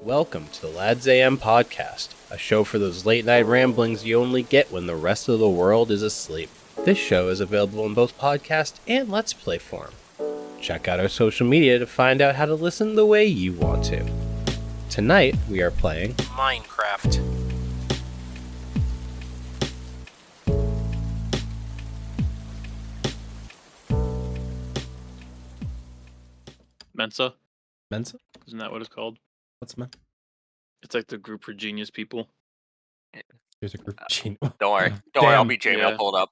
Welcome to the Lads AM podcast, a show for those late night ramblings you only get when the rest of the world is asleep. This show is available in both podcast and Let's Play form. Check out our social media to find out how to listen the way you want to. Tonight, we are playing Minecraft. Mensa? Mensa? Isn't that what it's called? What's Mensa? It's like the group for genius people. There's a group for genius. Don't worry. I'll be Jamie. Yeah. I'll pull it up.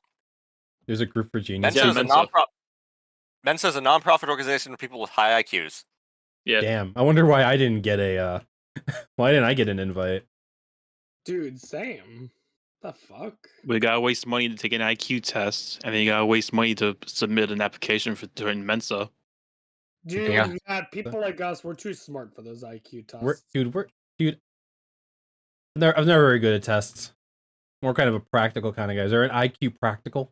There's a group for genius. Mensa is Mensa. Mensa is a non-profit organization for people with high IQs. Yeah. Damn. I wonder why I didn't get a why didn't I get an invite? Dude, same. The fuck? We gotta waste money to take an IQ test, and then you gotta waste money to submit an application for during Mensa. Dude, Yeah. Matt, people like us, we're too smart for those IQ tests. I'm never very good at tests. More kind of a practical kind of guy. Is there an IQ practical?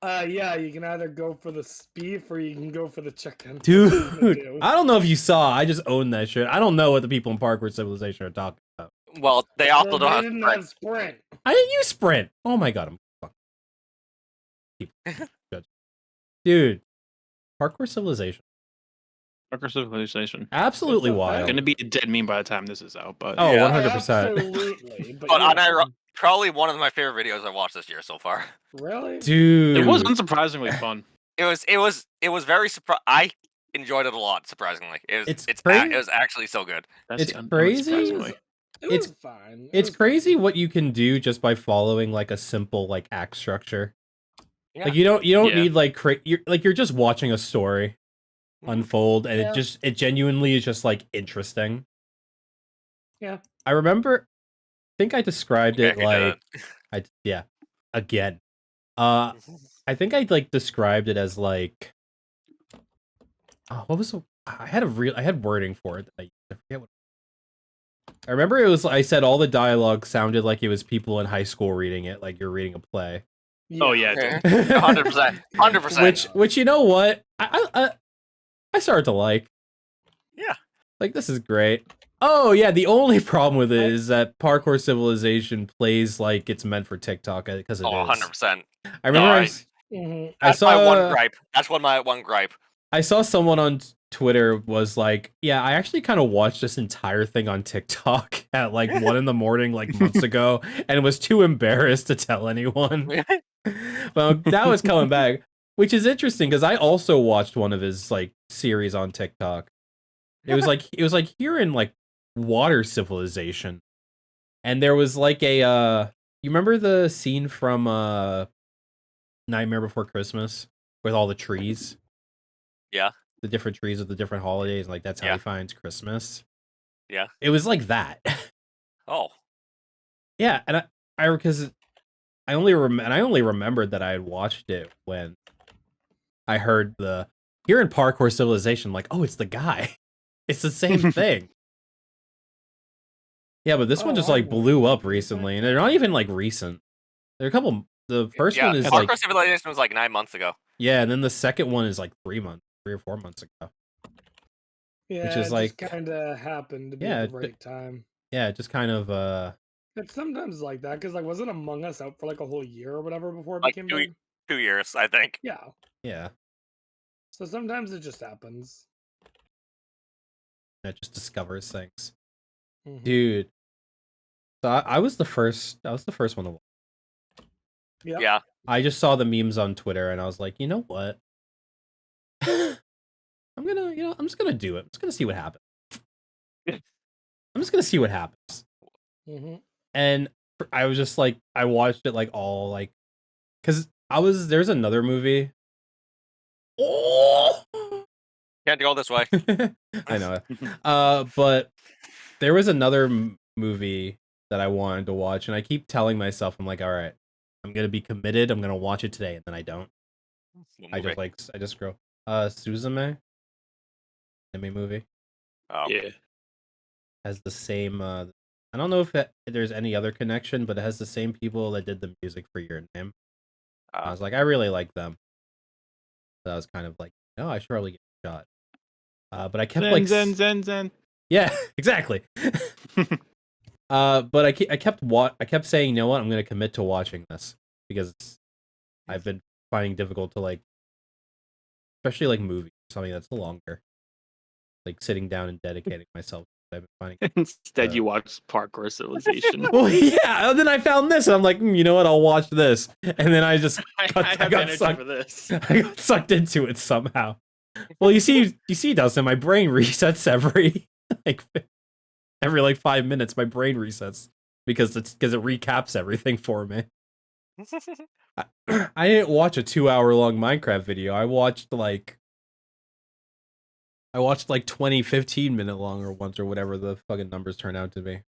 Yeah, you can either go for the beef or you can go for the chicken. Dude, I don't know if you saw. I just own that shit. I don't know what the people in Parkour Civilization are talking about. Well, they also Well, don't they have didn't Sprint. have Sprint. I didn't use Sprint. Oh my god, I'm fucking dude. Parkour Civilization. Parkour Civilization. Absolutely It's a wild. It's gonna be a dead meme by the time this is out, but Oh, Yeah. 100%. Absolutely. But But yeah. probably one of my favorite videos I watched this year so far. Really? Dude. it was unsurprisingly fun. It was very I enjoyed it a lot. Surprisingly, It's it crazy. was actually so good. It's crazy. unsurprisingly. It It's- was fine. It's crazy what you can do just by following like a simple like act structure. Yeah. Like you don't Yeah. need like you're just watching a story unfold, and Yeah. it genuinely is just like interesting. Yeah. I remember, I think I described Yeah, it I could do like again. I think I like described it as like what was I had wording for it. I forget what. I remember it was. I said all the dialogue sounded like it was people in high school reading it, like you're reading a play. Oh yeah, Okay. dude. 100%. 100%. Which you know what I started to like. Yeah. Like this is great. Oh yeah, the only problem with it is that Parkour Civilization plays like it's meant for TikTok because it Oh, is. 100%. I remember Alright. Mhm. That's my one gripe. That's my one gripe. I saw someone on Twitter was like, yeah, I actually kind of watched this entire thing on TikTok at like 1 in the morning, like months ago, and was too embarrassed to tell anyone. But that was coming back, which is interesting because I also watched one of his like series on TikTok. It was like here in like Water Civilization, and there was like a you remember the scene from Nightmare Before Christmas with all the trees? Yeah. The different trees of the different holidays, like that's how Yeah. he finds Christmas. Yeah. It was like that. Oh. Yeah, and I because I only remembered that I had watched it when I heard the here in Parkour Civilization, like, oh, it's the guy. It's the same thing. Yeah, but this one just like blew up recently, and they're not even like recent. There are a couple. The first Yeah, one is Parkour like Civilization was like 9 months ago. yeah, and then the second one is like 3 or 4 months ago. Yeah, is it like- just kind of happened to be Yeah, at the right time. Yeah, just kind of It's sometimes like that because like wasn't Among Us out for like a whole year or whatever before it Like became 2 big? 2 years, I think. Yeah. yeah, So sometimes it just happens. it just discovers things. Mhm. Dude. So I was the first one to watch. Yep. Yeah. I just saw the memes on Twitter and I was like, you know what? I'm just gonna do it. I'm just gonna see what happens. I'm just gonna see what happens. Mhm. And I was just like, I watched it like all like, cause there's another movie. Oh, Can't go this way. I know. But there was another movie that I wanted to watch, and I keep telling myself, I'm like, all right, I'm gonna be committed. I'm gonna watch it today, and then I don't. I just scroll. Suzume, anime movie, Oh. Yeah. has the same. I don't know if there's any other connection, but it has the same people that did the music for Your Name. I was like, I really like them. So I was kind of like, no, I should probably get a shot. But I kept Zen, like zen, zen, zen. Yeah, exactly. But I kept saying, you know what, I'm gonna commit to watching this because I've been finding difficult to like, especially like movies, something that's longer, like sitting down and dedicating myself. I've been finding. Instead, you watch Parkour Civilization. Well, yeah. And then I found this, and I'm like, you know what? I'll watch this. And then I just I have got energy sucked. for this. I got sucked into it somehow. Well, you see, Dustin, my brain resets every like 5 minutes. My brain resets because it recaps everything for me. I didn't watch a 2-hour long Minecraft video. I watched like 20, 15-minute longer ones or whatever the fucking numbers turn out to be.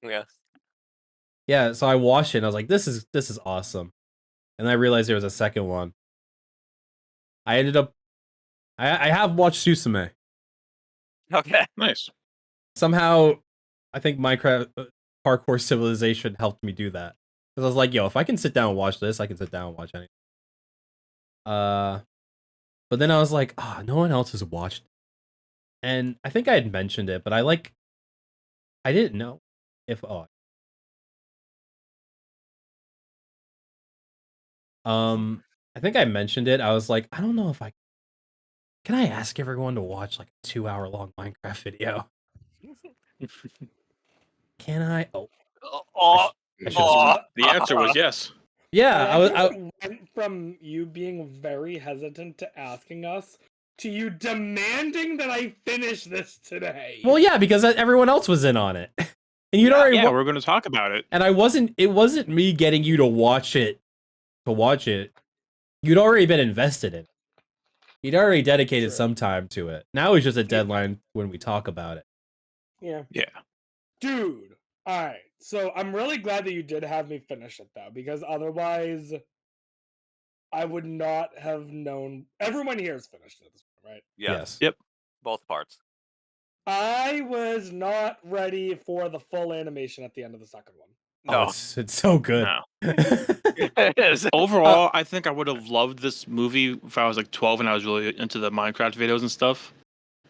Yeah. Yeah, so I watched it and I was like, this is awesome. And I realized there was a second one. I ended up I have watched Susume. Okay. Nice. Somehow I think Minecraft Parkour Civilization helped me do that. Because I was like, yo, if I can sit down and watch this, I can sit down and watch anything. But then I was like, no one else has watched it. And I think I had mentioned it, but I didn't know if I think I mentioned it. I was like, I don't know if can I ask everyone to watch like a 2-hour long Minecraft video? Can I? Oh, Oh, I should have. The answer was yes. Yeah, I was. It went from you being very hesitant to asking us to you demanding that I finish this today. Well, yeah, because everyone else was in on it, and you'd already. Yeah, we're going to talk about it. And I wasn't. It wasn't me getting you to watch it. To watch it, you'd already been invested in it. You'd already dedicated True. some time to it. Now it's just a deadline when we talk about it. Yeah. Yeah. Dude. Alright. So I'm really glad that you did have me finish it though, because otherwise I would not have known. Everyone here has finished it at this point, right? yes. Yep. Both parts. I was not ready for the full animation at the end of the second one. No. Oh, it's so good. No. It is. Overall, I think I would have loved this movie if I was like 12 and I was really into the Minecraft videos and stuff.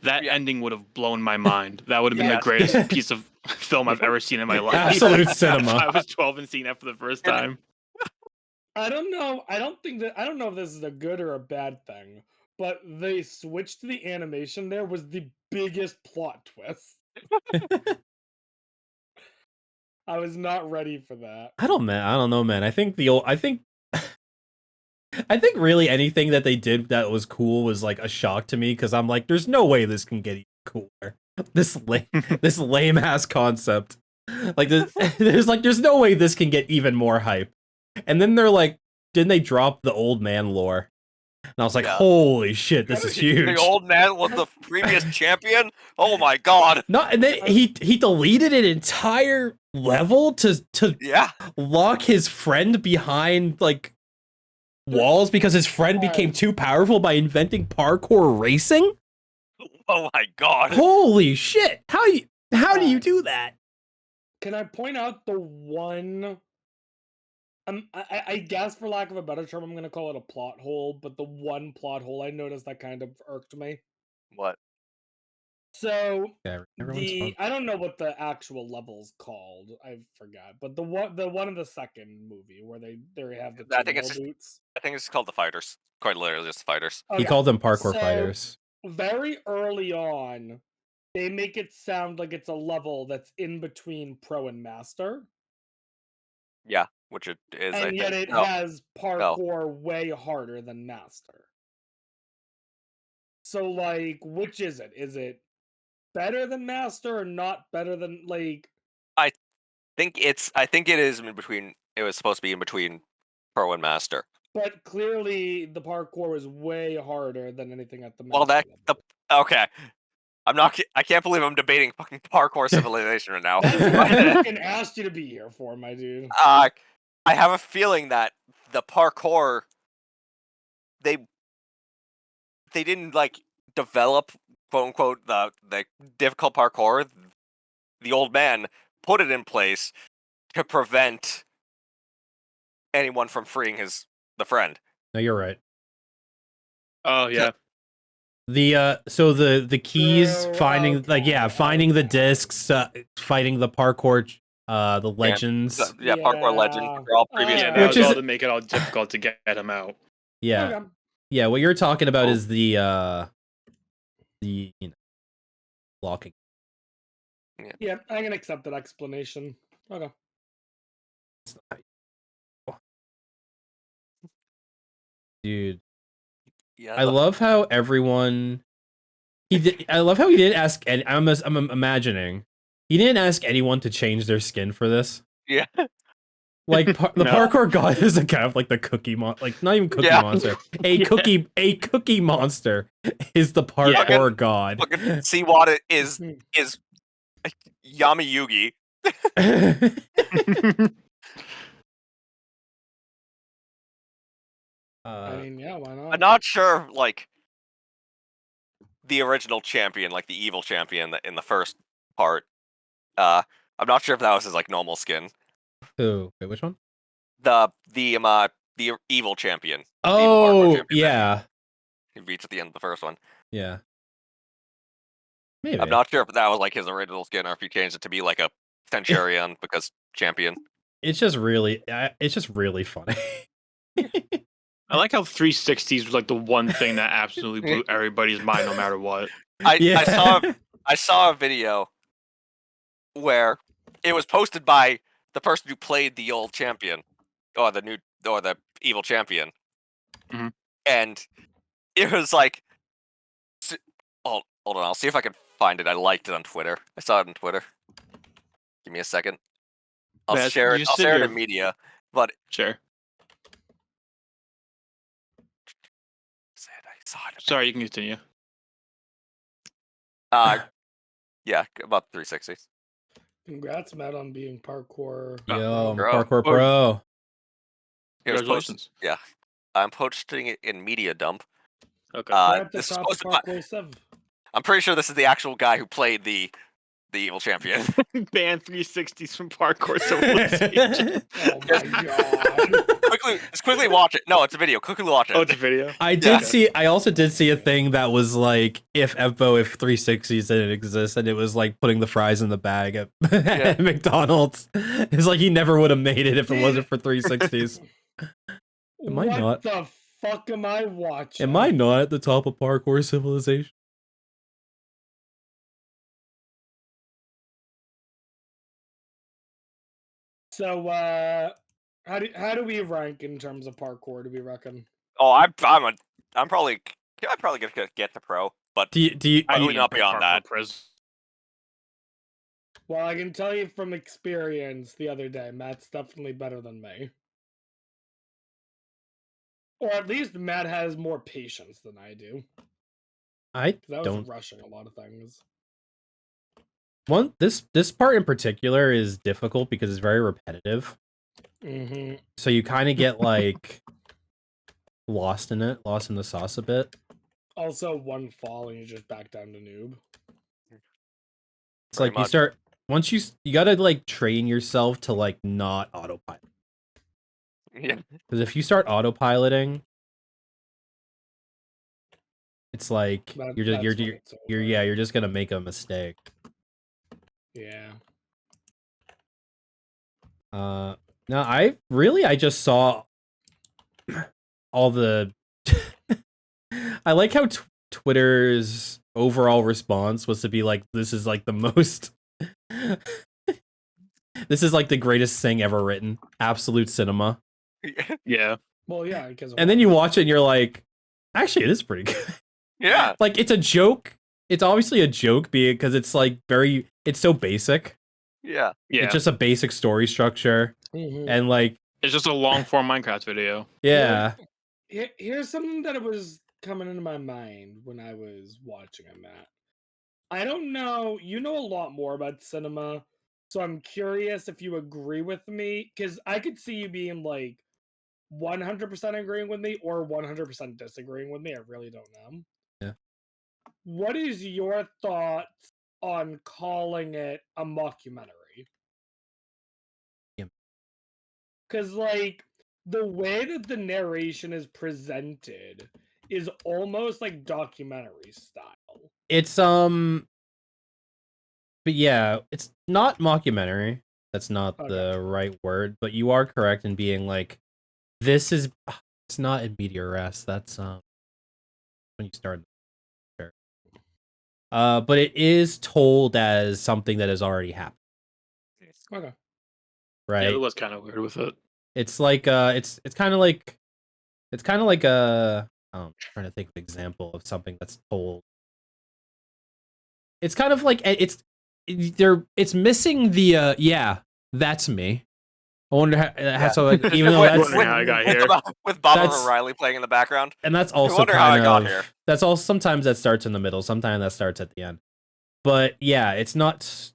That ending would have blown my mind. That would have been the Yes. greatest piece of film I've ever seen in my life. Absolute If cinema. I was 12 and seeing that for the first time. I don't know. I don't know if this is a good or a bad thing, but they switched to the animation there was the biggest plot twist. I was not ready for that. I don't know, man. I think I think really anything that they did that was cool was like a shock to me because I'm like, there's no way this can get even cooler. This lame ass concept. Like there's no way this can get even more hype. And then they're like, didn't they drop the old man lore? And I was like, holy shit, this is huge. The old man was the previous champion? Oh my god. No, and then he deleted an entire level to lock his friend behind like walls because his friend became too powerful by inventing parkour racing. Oh my god. Holy shit. How do you do that? Can I point out the one I guess for lack of a better term I'm going to call it a plot hole, but the one plot hole I noticed that kind of irked me. What? So Yeah, I don't know what the actual level's called. I forgot. But the one in the second movie where they have the I think it's boots. I think it's called the Fighters. Quite literally just the Fighters. He called them parkour fighters. Very early on, they make it sound like it's a level that's in between pro and master. Yeah, which it is. And yet it has parkour way harder than master. So like, which is it? Is it better than master or not better than like? I think it is in between. It was supposed to be in between pro and master. But clearly, the parkour is way harder than anything at the master. Well, okay. I can't believe I'm debating fucking Parkour Civilization right now. That's what I fucking asked you to be here for, my dude. I have a feeling that the parkour they didn't like develop quote unquote the difficult parkour. The old man put it in place to prevent anyone from freeing the friend. No, you're right. Oh yeah. So the keys, True, finding finding the okay. discs, fighting the parkour, the legends. Yeah, Parkour Legend for all previous Yeah, Alright. that Which was is- all to make it all difficult to get him out. Yeah, Okay. yeah. What you're talking about Oh. is the blocking. Yeah, I can accept that explanation. Okay. Dude, Yeah, I love how everyone he did. I love how he didn't ask. And I'm imagining he didn't ask anyone to change their skin for this. yeah, Like the No. parkour god is a kind of like the cookie like not even cookie Yeah. monster. A Yeah. cookie monster is the Yeah. parkour god. fucking Seawater is Yami Yugi. I mean, yeah, why not? I'm not sure, like, the original champion, like the evil champion in the first part. I'm not sure if that was his like normal skin. Who? Wait, which one? The evil champion. The evil parkour Oh, champion that yeah, he beats at the end of the first one. yeah. Maybe. I'm not sure if that was like his original skin or if he changed it to be like a Centurion because champion. It's just really funny. I like how 360s was like the one thing that absolutely blew everybody's mind, no matter what. I saw a video where it was posted by the person who played the old champion or the evil champion, Mhm. and it was like, hold on, I'll see if I can find it. I liked it on Twitter. I saw it on Twitter. Give me a second. I'll That's- share you it. I'll sit share it here- in media. But Sure. I saw it. Sorry, you can continue. Yeah, about 360. Congrats, Matt, on being parkour. Yo, I'm a Bro. parkour pro. It was posted. Congratulations. Yeah, I'm posting it in Media Dump. Okay. We're at the This is top of posted by, parkour 7. I'm pretty sure this is the actual guy who played the evil champion. Ban 360s from Parkour Civilization. Oh my god. Just quickly watch it. No, it's a video. Quickly watch it. Oh, it's a video? I also did see a thing that was like if 360s didn't exist, and it was like putting the fries in the bag at, at McDonald's. It's like he never would have made it if it wasn't for 360s. Am I what not? the fuck am I watching? Am I not at the top of parkour civilization? So, how do we rank in terms of parkour? Do we reckon? Oh, I'm probably gonna get the pro, but Do you probably not beyond that. Well, I can tell you from experience the other day, Matt's definitely better than me. Or at least Matt has more patience than I do. I 'Cause I was don't. rushing a lot of things. This part in particular is difficult because it's very repetitive. Mm-hmm. So you kind of get like lost in the sauce a bit. Also, one fall and you just back down to noob. It's like you start once you gotta like train yourself to like not autopilot. Yeah. Because if you start autopiloting, it's like you're just gonna make a mistake. Yeah. No, I just saw all the. I like how Twitter's overall response was to be like, "This is like the most." This is like the greatest thing ever written. Absolute cinema. Yeah. Well, yeah, because. And then you watch it and you're like, actually, it is pretty good. Yeah. Like it's a joke. It's obviously a joke because it's like it's so basic. Yeah. Yeah. It's just a basic story structure. Mhm. And like It's just a long form Minecraft video. yeah. Here's something that was coming into my mind when I was watching it, Matt. I don't know. You know a lot more about cinema, so I'm curious if you agree with me, because I could see you being like 100% agreeing with me or 100% disagreeing with me. I really don't know. Yeah. What is your thoughts on calling it a mockumentary? Yeah. Because, like, the way that the narration is presented is almost like documentary style. It's but yeah, it's not mockumentary. That's not the right word, but you are correct in being like, this is. It's not in media res. That's when you start. But it is told as something that has already happened. Okay. Right. Yeah, it was kind of weird with it. It's like it's kind of like a. I'm trying to think of an example of something that's told. It's kind of like it's missing the yeah, that's me. I wonder how so like, even though that's Wondering how I got here. With Bob That's- O'Reilly playing in the background. and that's I also wonder how I kind got of here. that's also sometimes that starts in the middle, sometimes that starts at the end. But yeah, it's not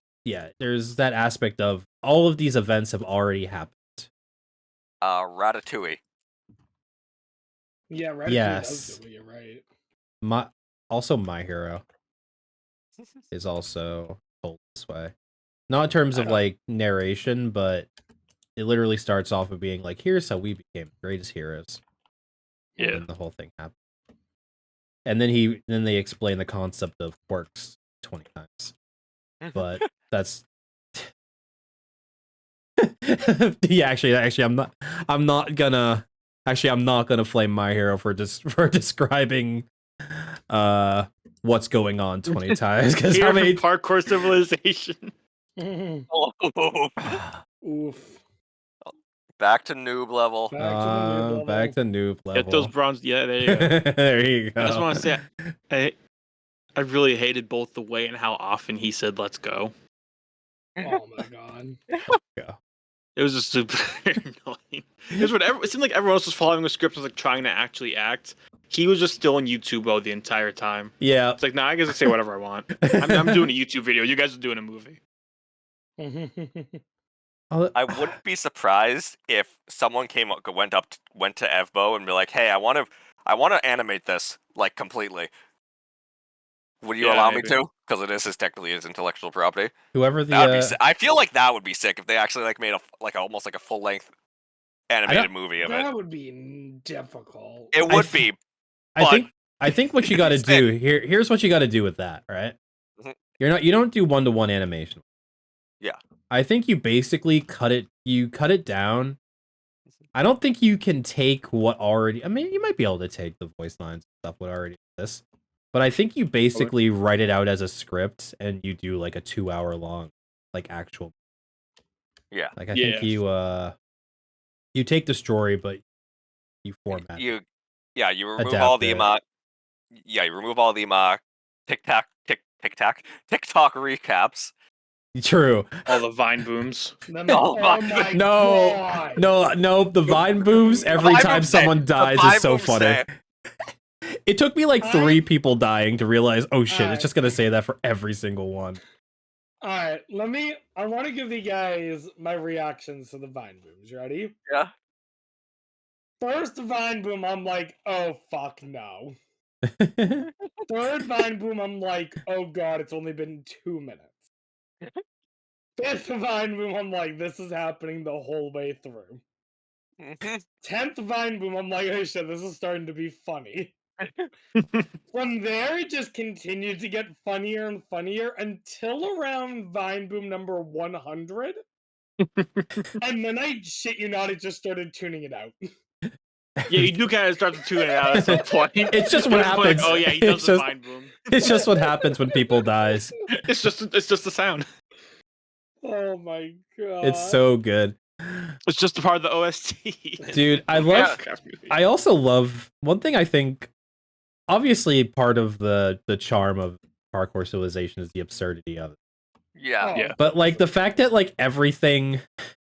there's that aspect of all of these events have already happened. Ratatouille. Yeah, Ratatouille Yes. does do it, you're right. My Hero is also told this way. Not in terms of like narration, but it literally starts off with being like, here's how we became the greatest heroes. Yeah. And the whole thing happened. And then they explain the concept of quirks 20 times. But that's yeah, actually I'm not gonna flame My Hero for describing what's going on 20 times, because how many Parkour Civilization. Oof. Back to noob level. Back to noob level. Get those bronze. Yeah, there you go. There you go. I just want to say, I really hated both the way and how often he said "let's go." Oh my god. It was just super annoying. It seemed like everyone else was following the script and was like trying to actually act. He was just still in YouTube mode the entire time. Yeah. It's like, nah, I guess I say whatever I want. I'm doing a YouTube video. You guys are doing a movie. I wouldn't be surprised if someone went to Evbo and be like, "Hey, I want to animate this like completely. Would you allow me to? Because it is technically his intellectual property." Whoever the I feel like that would be sick if they actually like made almost like a full length animated movie of it. That would be difficult. It would be. I think what you got to do here's what you got to do with that, right? You don't do one-to-one animation. Yeah. I think you basically cut it down. I don't think you can take what already, I mean, you might be able to take the voice lines and stuff what already exists, but I think you basically write it out as a script and you do like a 2-hour long like actual. Yeah. Like I think you take the story but you format. You remove all the TikTok recaps. True. All the Vine booms. No, the Vine booms every time someone dies is so funny. It took me like 3 people dying to realize, oh shit, it's just gonna say that for every single one. Alright, I want to give you guys my reactions to the Vine booms. You ready? Yeah. First Vine boom, I'm like, oh fuck no. Third Vine boom, I'm like, oh god, it's only been 2 minutes. Fifth Vine boom, I'm like, this is happening the whole way through. 10th Vine boom, I'm like, oh shit, this is starting to be funny. From there, it just continued to get funnier and funnier until around Vine boom number 100. And then I shit you not, it just started tuning it out. Yeah, you do kind of start to tune it out at some point. It's just what happens. Like, oh yeah, he does the Vine boom. It's just what happens when people dies. It's just the sound. Oh my god. It's so good. It's just a part of the OST. Dude, I also love one thing I think obviously part of the charm of Parkour Civilization is the absurdity of it. Yeah. But like the fact that like everything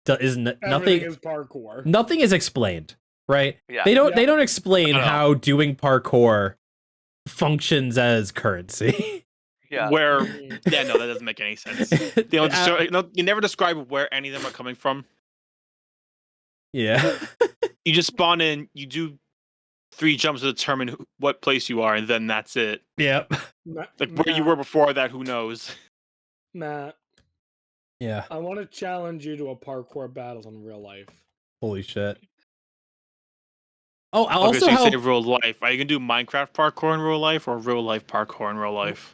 is nothing is parkour. Nothing is explained, right? Yeah. They don't explain how doing parkour functions as currency. Yeah. No, that doesn't make any sense. You never describe where any of them are coming from. Yeah. You just spawn in, you do 3 jumps to determine what place you are, and then that's it. Yep. Like where you were before that, who knows? Matt. Yeah. I want to challenge you to a parkour battle in real life. Holy shit. Oh, Okay, also so you how say real life. Are you gonna do Minecraft parkour in real life or real life parkour in real life?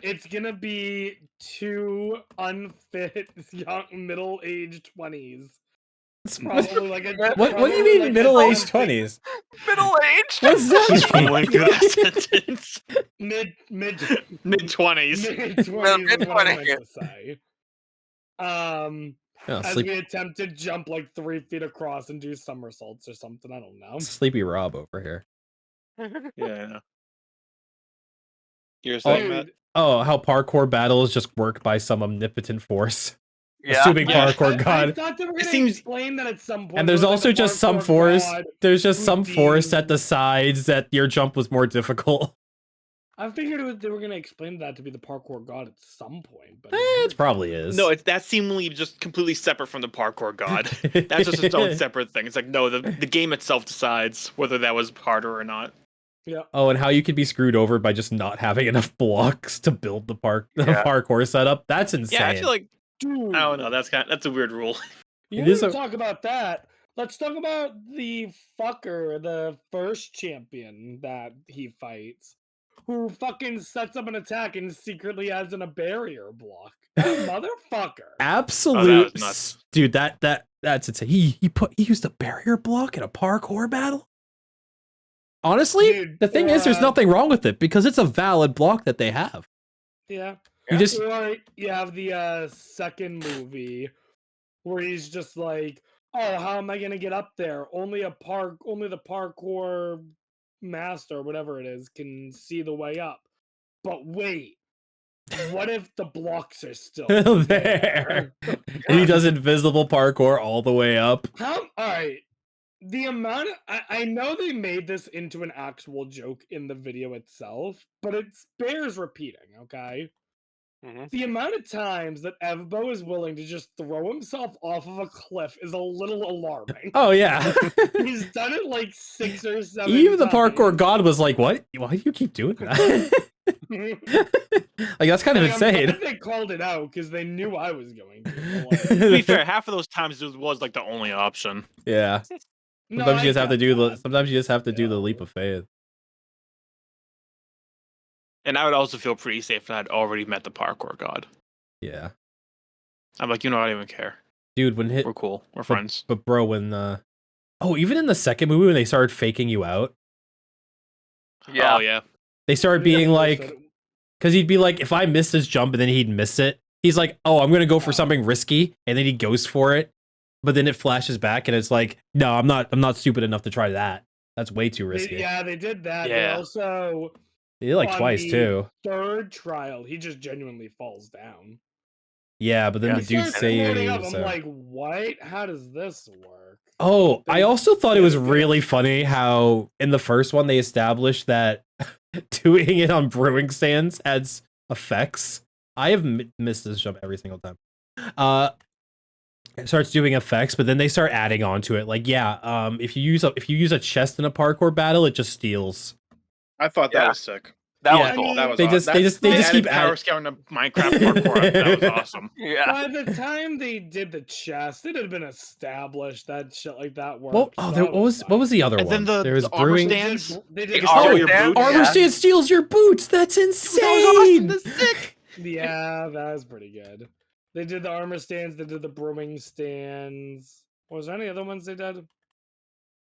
It's gonna be two unfit young middle-aged 20s. Probably like a what do you probably mean like middle-aged attempting 20s? Middle-aged. What's He's that mean? fumbling through that sentence. mid Mid-20s. mid 20s is what I meant to say. Oh, As we attempt to jump like 3 feet across and do somersaults or something. I don't know. Sleepy Rob over here. Yeah. You're saying, Matt? Dude, Oh, how parkour battles just work by some omnipotent force. Yeah. Assuming Yeah. parkour I god. thought they were gonna seems- explain that at some point. And there's but it was also like the just some parkour force. god There's just who some force at the deems- sides that your jump was more difficult. I figured they were gonna explain that to be the parkour god at some point, but It probably is. No, that's seemingly just completely separate from the parkour god. That's just its own separate thing. It's like, no, the game itself decides whether that was harder or not. yeah. Oh, and how you could be screwed over by just not having enough blocks to build the Yeah. parkour setup. That's insane. Yeah, I feel like Dude, I don't know. That's a weird rule. you it is want a- to talk about that? Let's talk about the fucker, the first champion that he fights, who fucking sets up an attack and secretly has in a barrier block. That motherfucker. absolute nuts. dude. That's insane. He used a barrier block in a parkour battle. Honestly, Dude, the thing is, there's nothing wrong with it because it's a valid block that they have. Yeah. You just Or you have the second movie where he's just like, "Oh, how am I gonna get up there? Only the parkour master, whatever it is, can see the way up." But wait, what if the blocks are still there. And he does invisible parkour all the way up. All right. The amount I know they made this into an actual joke in the video itself, but it bears repeating, okay? Mhm. The amount of times that Evbo is willing to just throw himself off of a cliff is a little alarming. Oh yeah. He's done it like 6 or 7 Even the parkour times. god was like, "What? Why do you keep doing that?" Like that's kind of Like, I'm insane. glad they called it out because they knew I was going to. but, like, To be fair, half of those times it was like the only option. Yeah. no, Sometimes you I just have to get do the. that, Sometimes you but just have to do the still. leap of faith. And I would also feel pretty safe if I'd already met the parkour god. Yeah, I'm like, you know, I don't even care. dude. When hit, We're cool. We're friends. but bro, when oh, even in the second movie when they started faking you out, Yeah. Oh yeah. they started being like, because he'd be like, if I miss his jump and then he'd miss it, he's like, oh, I'm gonna go for something risky, and then he goes for it, but then it flashes back and it's like, no, I'm not stupid enough to try that. That's way too risky. Yeah, they did that. They Yeah. also They did like on twice the too. third trial, he just genuinely falls down. Yeah, but then Yeah. the dude Starts floating up, saves. I'm like, what? How does this work? Oh, I They also thought it was did it. really funny how in the first one they established that doing it on brewing stands adds effects. I have missed this jump every single time. It starts doing effects, but then they start adding on to it. Like, yeah, if you use a chest in a parkour battle, it just steals. I thought Yeah. that was sick. That Yeah. was cool. That was They aw- just- they that's- just- they just added keep power add- scaling to Minecraft parkour. That was awesome. Yeah. By the time they did the chest, it had been established that shit like that worked. Well, so there, I what was the other And one? then there was the armor brewing. stands. They They did can steal Armor your stand? boots. Armor Yeah. stand steals your boots. That's insane. That was awesome. That's sick. Yeah, that was pretty good. They did the armor stands. They did the brewing stands. Was there any other ones they did? I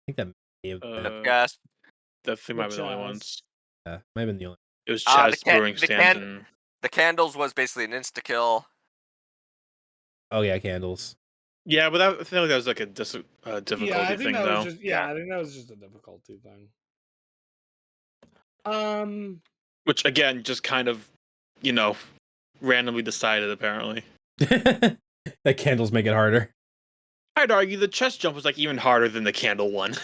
think that may have been, Yes. Definitely might be the only Which, ones. yeah, might have been the only. It was the chest, can- brewing the stands, can- and The candles was basically an insta kill. Oh yeah, candles. yeah, but I feel like that was like a difficulty Yeah, I think thing, that though. was just I think that was just a difficulty thing. Which again, just kind of, randomly decided. Apparently, That candles make it harder. I'd argue the chest jump was like even harder than the candle one.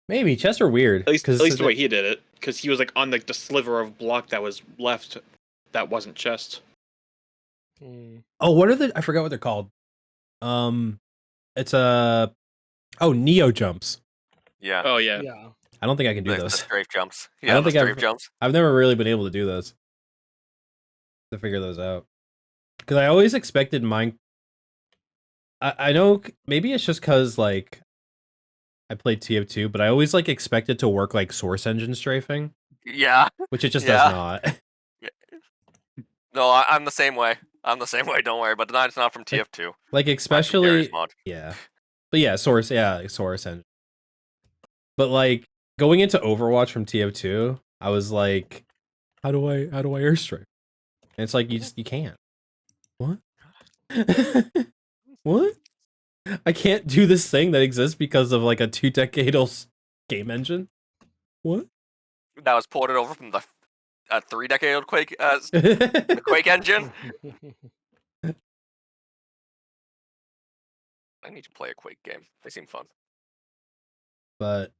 Maybe chests are weird. At least the way he did it, because he was like on like the sliver of block that was left, that wasn't chest. Oh, what are the? I forgot what they're called. It's a. Oh, Neo jumps. Yeah. Oh yeah, Yeah. I don't think I can do The those. strafe jumps. I Yeah, don't the think strafe jumps. I've never really been able to do those. To figure those out, because I always expected mine. I know maybe it's just because like, I played TF2, but I always like expect it to work like Source Engine strafing, Yeah. which it just Yeah. does not. No, I'm the same way. I'm the same way. Don't worry. But it's not from TF2. Like Not from Gary's especially, mod. yeah, but yeah, Source Engine. But like going into Overwatch from TF2, I was like, how do I airstrike? And it's like you can't. What? What? I can't do this thing that exists because of like a 2-decade-old game engine. What? That was ported over from the 3-decade-old Quake the Quake engine. I need to play a Quake game. They seem fun. But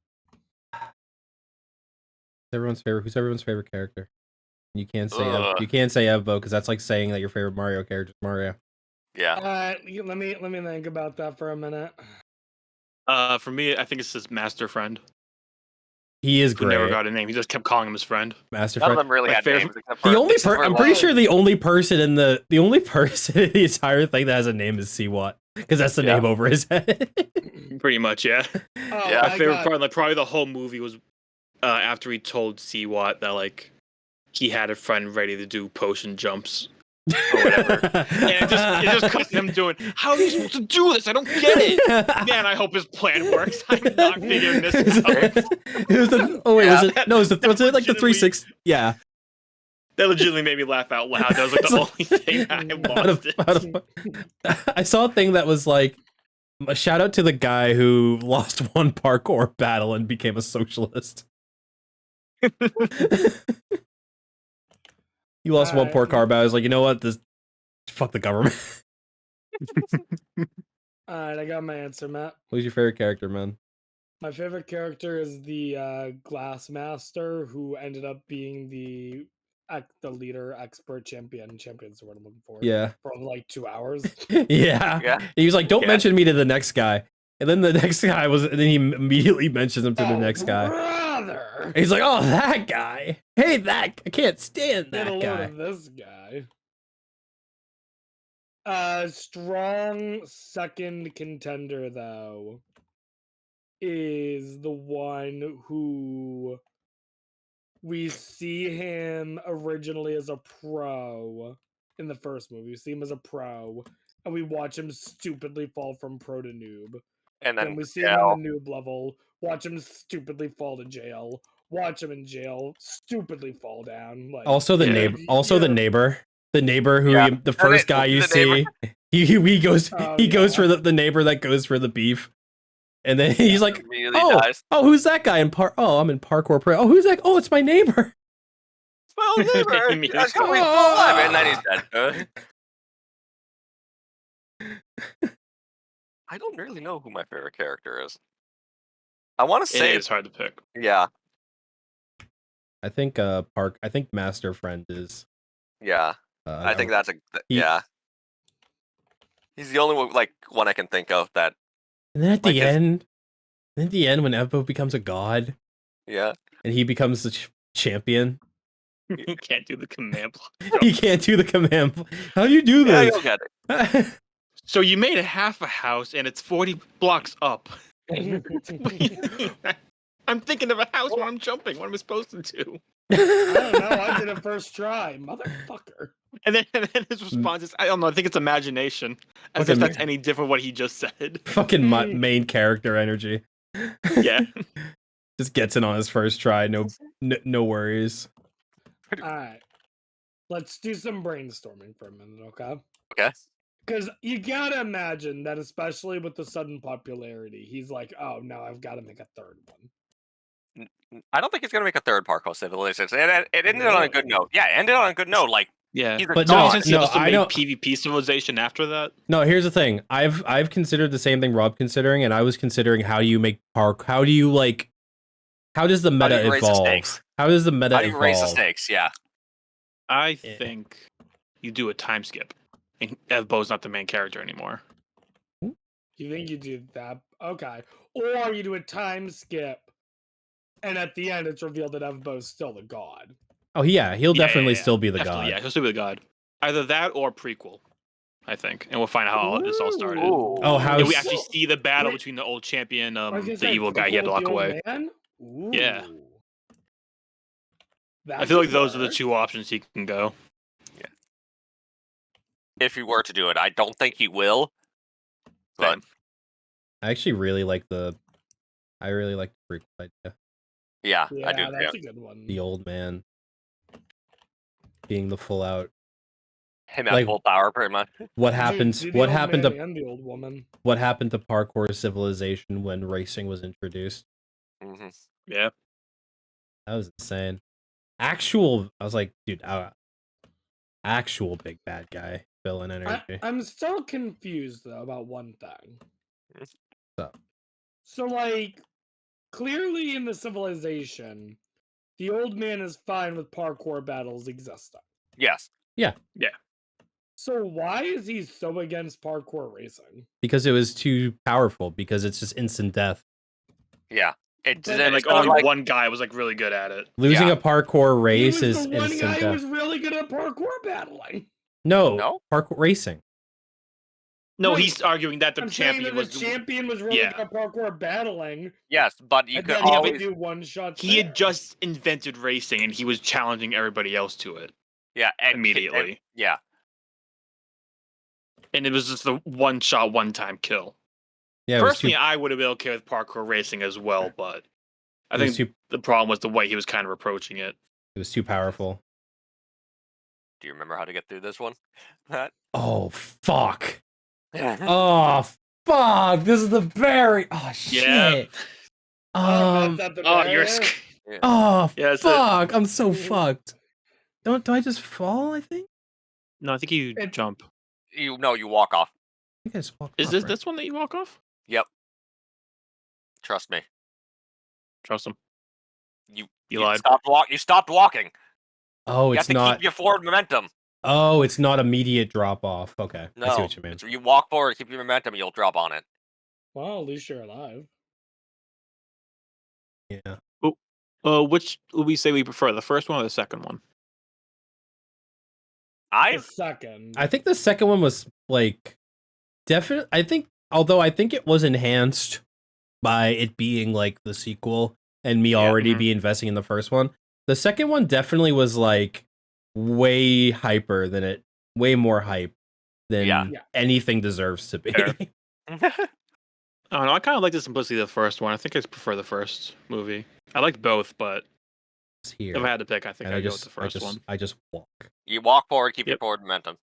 everyone's favorite. Who's everyone's favorite character? You can't say you can't say Evo because that's like saying that your favorite Mario character is Mario. Yeah. Let me think about that for a minute. For me, I think it's his master friend. He is Who great. never got a name. He just kept calling him his friend. Master None of friend. them really My had favorite- names except The for only I'm pretty like- sure the only person in the entire thing that has a name is Seawat because that's the Yeah. name over his head. Pretty much, yeah. Oh, Yeah. My I favorite got- part, like probably the whole movie was after he told Seawat that like he had a friend ready to do potion jumps or whatever. And it just cuts him doing, how are you supposed to do this? I don't get it. Man, I hope his plan works. I'm not figuring this out. It was the, oh wait, was it? No, was it like the legitimately- 360? Yeah. That legitimately made me laugh out loud. That was like the only thing I lost it. I saw a thing that was like, a shout out to the guy who lost one parkour battle and became a socialist. He lost one parkour battle. I was like, you know what? This fuck the government. Alright, I got my answer, Matt. Who's your favorite character, man? My favorite character is the Glass Master, who ended up being the leader, expert, champion's the word I'm looking for. Yeah. For like 2 hours. Yeah. Yeah. He was like, don't Yeah. mention me to the next guy. And then the next guy was, and then he immediately mentions him to the Oh, next guy. brother! And he's like, oh, that guy. Hey, I can't stand Get a that load guy. of this guy. Strong second contender though is the one who we see him originally as a pro in the first movie. We see him as a pro, and we watch him stupidly fall from pro to noob. And Then then we see him on the noob level, watch him stupidly fall to jail, watch him in jail, stupidly fall down. Like Also the Yeah. neighbor. Also the Yeah. neighbor. The neighbor who Yeah. the first guy you the see. neighbor. He goes Oh, he goes yeah. for the neighbor that goes for the beef. And then he's like, Immediately oh, dies. oh, who's that guy in I'm in parkour pro. Oh, who's that? Oh, it's my neighbor. Well, neighbor, Immediately that's how we dies. fall alive, and then he's dead. I don't really know who my favorite character is. I want to say It is hard to pick. yeah, I think Master Friend is yeah. I think that's He- yeah. He's the only one I can think of that. And then at like the his- end, when Evo becomes a god Yeah, and he becomes the champion, You can't do the command block. he can't do the command. How do you do yeah, this? you'll get it. So you made a half a house and it's 40 blocks up. What do you mean? I'm thinking of a house when I'm jumping. What am I supposed to do? I don't know. I did it first try, motherfucker. And then his response is, I don't know. I think it's imagination. As Okay, if that's any different what he just said. Fucking main character energy. Yeah. Just gets it on his first try. No worries. All right, let's do some brainstorming for a minute, okay? Okay. Because you gotta imagine that, especially with the sudden popularity, he's like, "Oh, now I've got to make a third one." I don't think he's gonna make a third Parkour Civilization. It ended on a good note. Yeah, it ended on a good note. Like Yeah. he's a But god. Since he also I made know- PvP Civilization after that. No, here's the thing. I've considered the same thing Rob considering, and I was considering how do you make how do you like how does the How do meta you raise the evolve? stakes? How does the meta How do you raise the evolve? stakes? Yeah. I Yeah. think you do a time skip. And Evbo's not the main character anymore. You think you do that? Okay. Or you do a time skip, and at the end it's revealed that Evbo's still the god. Oh yeah, he'll Yeah, definitely yeah, still be the Definitely, god. Yeah, he'll still be the god. Either that or prequel. I think, and we'll find out how this all started. Ooh. Oh, how And we s- actually see the battle Wait. between the old champion, I was gonna the say, evil guy he had to Parkour with lock the old away. man? Ooh. Yeah. That I feel like could those are the work. 2 options he can go. If he were to do it, I don't think he will. But Same. I actually really like the prequel idea. yeah, Yeah, I do. that's a good one. The old man being the full out. Him at like- full power, pretty much. What Dude, happened? see the What old happened man to and the old woman? what happened to parkour civilization when racing was introduced? Hmm. Yeah. That was insane. I was like, dude, actual big bad guy villain energy. I'm still confused though about one thing. So. So like, clearly in the civilization, the old man is fine with parkour battles existing. Yes. So why is he so against parkour racing? Because it was too powerful. Because it's just instant death. Yeah. It's But- And it's like not only like one guy was like really good at it. Losing Yeah. a parkour He race was is the one instant guy who death. was really good at parkour battling. No, parkour racing. No, Right. he's arguing that the I'm saying champion that was the champion was really yeah. good at parkour battling, yes, but you and could then he always would do one shots. he had just invented racing and he was challenging everybody else to it and immediately. yeah. And it was just the one shot, one time kill. Yeah, it was Personally, too, I would have been okay with parkour racing as well, but I it was think too, the problem was the way he was kind of approaching it. it was too powerful. Do you remember how to get through this one? Matt? Oh fuck. Oh fuck. This is the very. Oh shit. Yeah. Um. that's at the Oh, you're. barrier. Oh Yeah, that's it. fuck. I'm so fucked. Do I just fall? I think. No, I think you It- jump. you walk off. I think I just walked Is off, this right? this one that you walk off? Trust me. Trust him. You lied. You stopped walking. Oh, You have it's to not. keep your forward momentum. Oh, it's not immediate drop off. Okay, No. I see what you mean. So you walk forward, keep your momentum, you'll drop on it. Well, at least you're alive. Yeah. Which would we say we prefer, the first one or the second one? The second. I think the second one was like definite. I think, although I think it was enhanced by it being like the sequel and me already Mhm. be investing in the first one. The second one definitely was like way hyper than it, way more hype than Yeah. Yeah. anything deserves to be. Fair. I don't know. I kind of like the simplicity of the first one. I think I prefer the first movie. I liked both, but It's here. if I had to pick, I think And I'd go with the first one. I just walk. You walk forward, keep your Yep. forward momentum.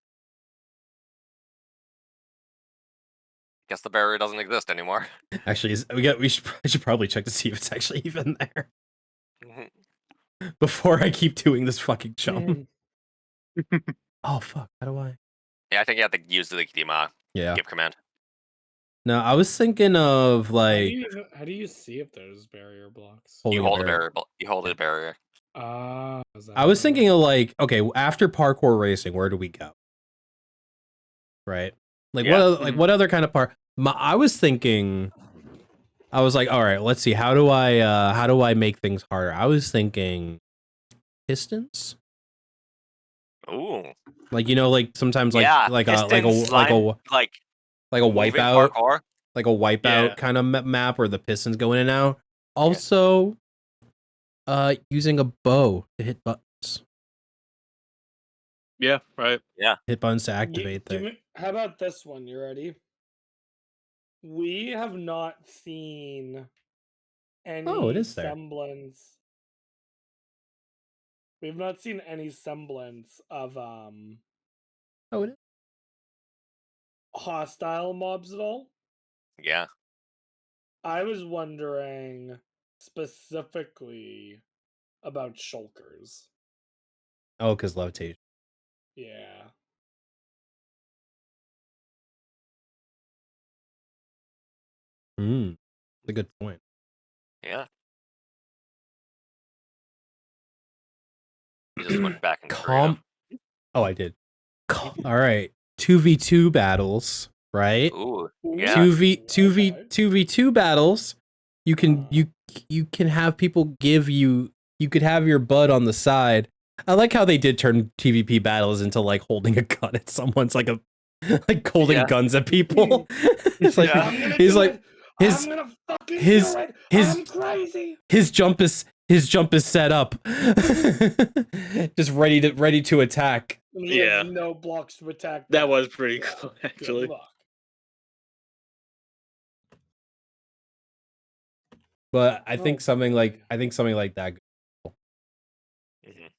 Guess the barrier doesn't exist anymore. Actually, I should probably check to see if it's actually even there before I keep doing this fucking jump. Oh fuck! How do I? Yeah, I think you have to use the Yeah. give command. No, I was thinking of like How do you see if there's barrier blocks? holding You a hold a barrier. barrier. You hold a barrier. I was thinking of like, okay, after parkour racing, where do we go? Right? Like Yeah. what other kind of I was thinking, I was like, all right, let's see, how do I make things harder? I was thinking pistons. Ooh. Like, you know, like sometimes like yeah. like Pistons, a slime, like like a moving wipeout, parkour. like a wipeout Yeah. kind of map where the pistons go in and out. Also, using a bow to hit buttons. Yeah, right. Hit buttons to activate things. How about this one? You ready? We have not seen any Oh, it is there. semblance. We've not seen any semblance of Oh, it is. hostile mobs at all. Yeah. I was wondering specifically about shulkers. Oh, because levitation. Yeah. That's a good point. Yeah. You just went back and Oh, I did. All right. 2v2 battles, right? Ooh. Ooh, Yeah. 2v2 battles. You can you can have people give you could have your bud on the side. I like how they did turn TVP battles into like holding a gun at someone's like a like holding Yeah. guns at people. It's like Yeah. I'm gonna he's do like it. his I'm gonna fucking his- do it. his- I'm crazy. his jump is set up, just ready to attack. And he Yeah. has no blocks to attack. That back. was pretty Yeah, cool, Good actually. luck. But I think Oh, something like boy. that. Mhm.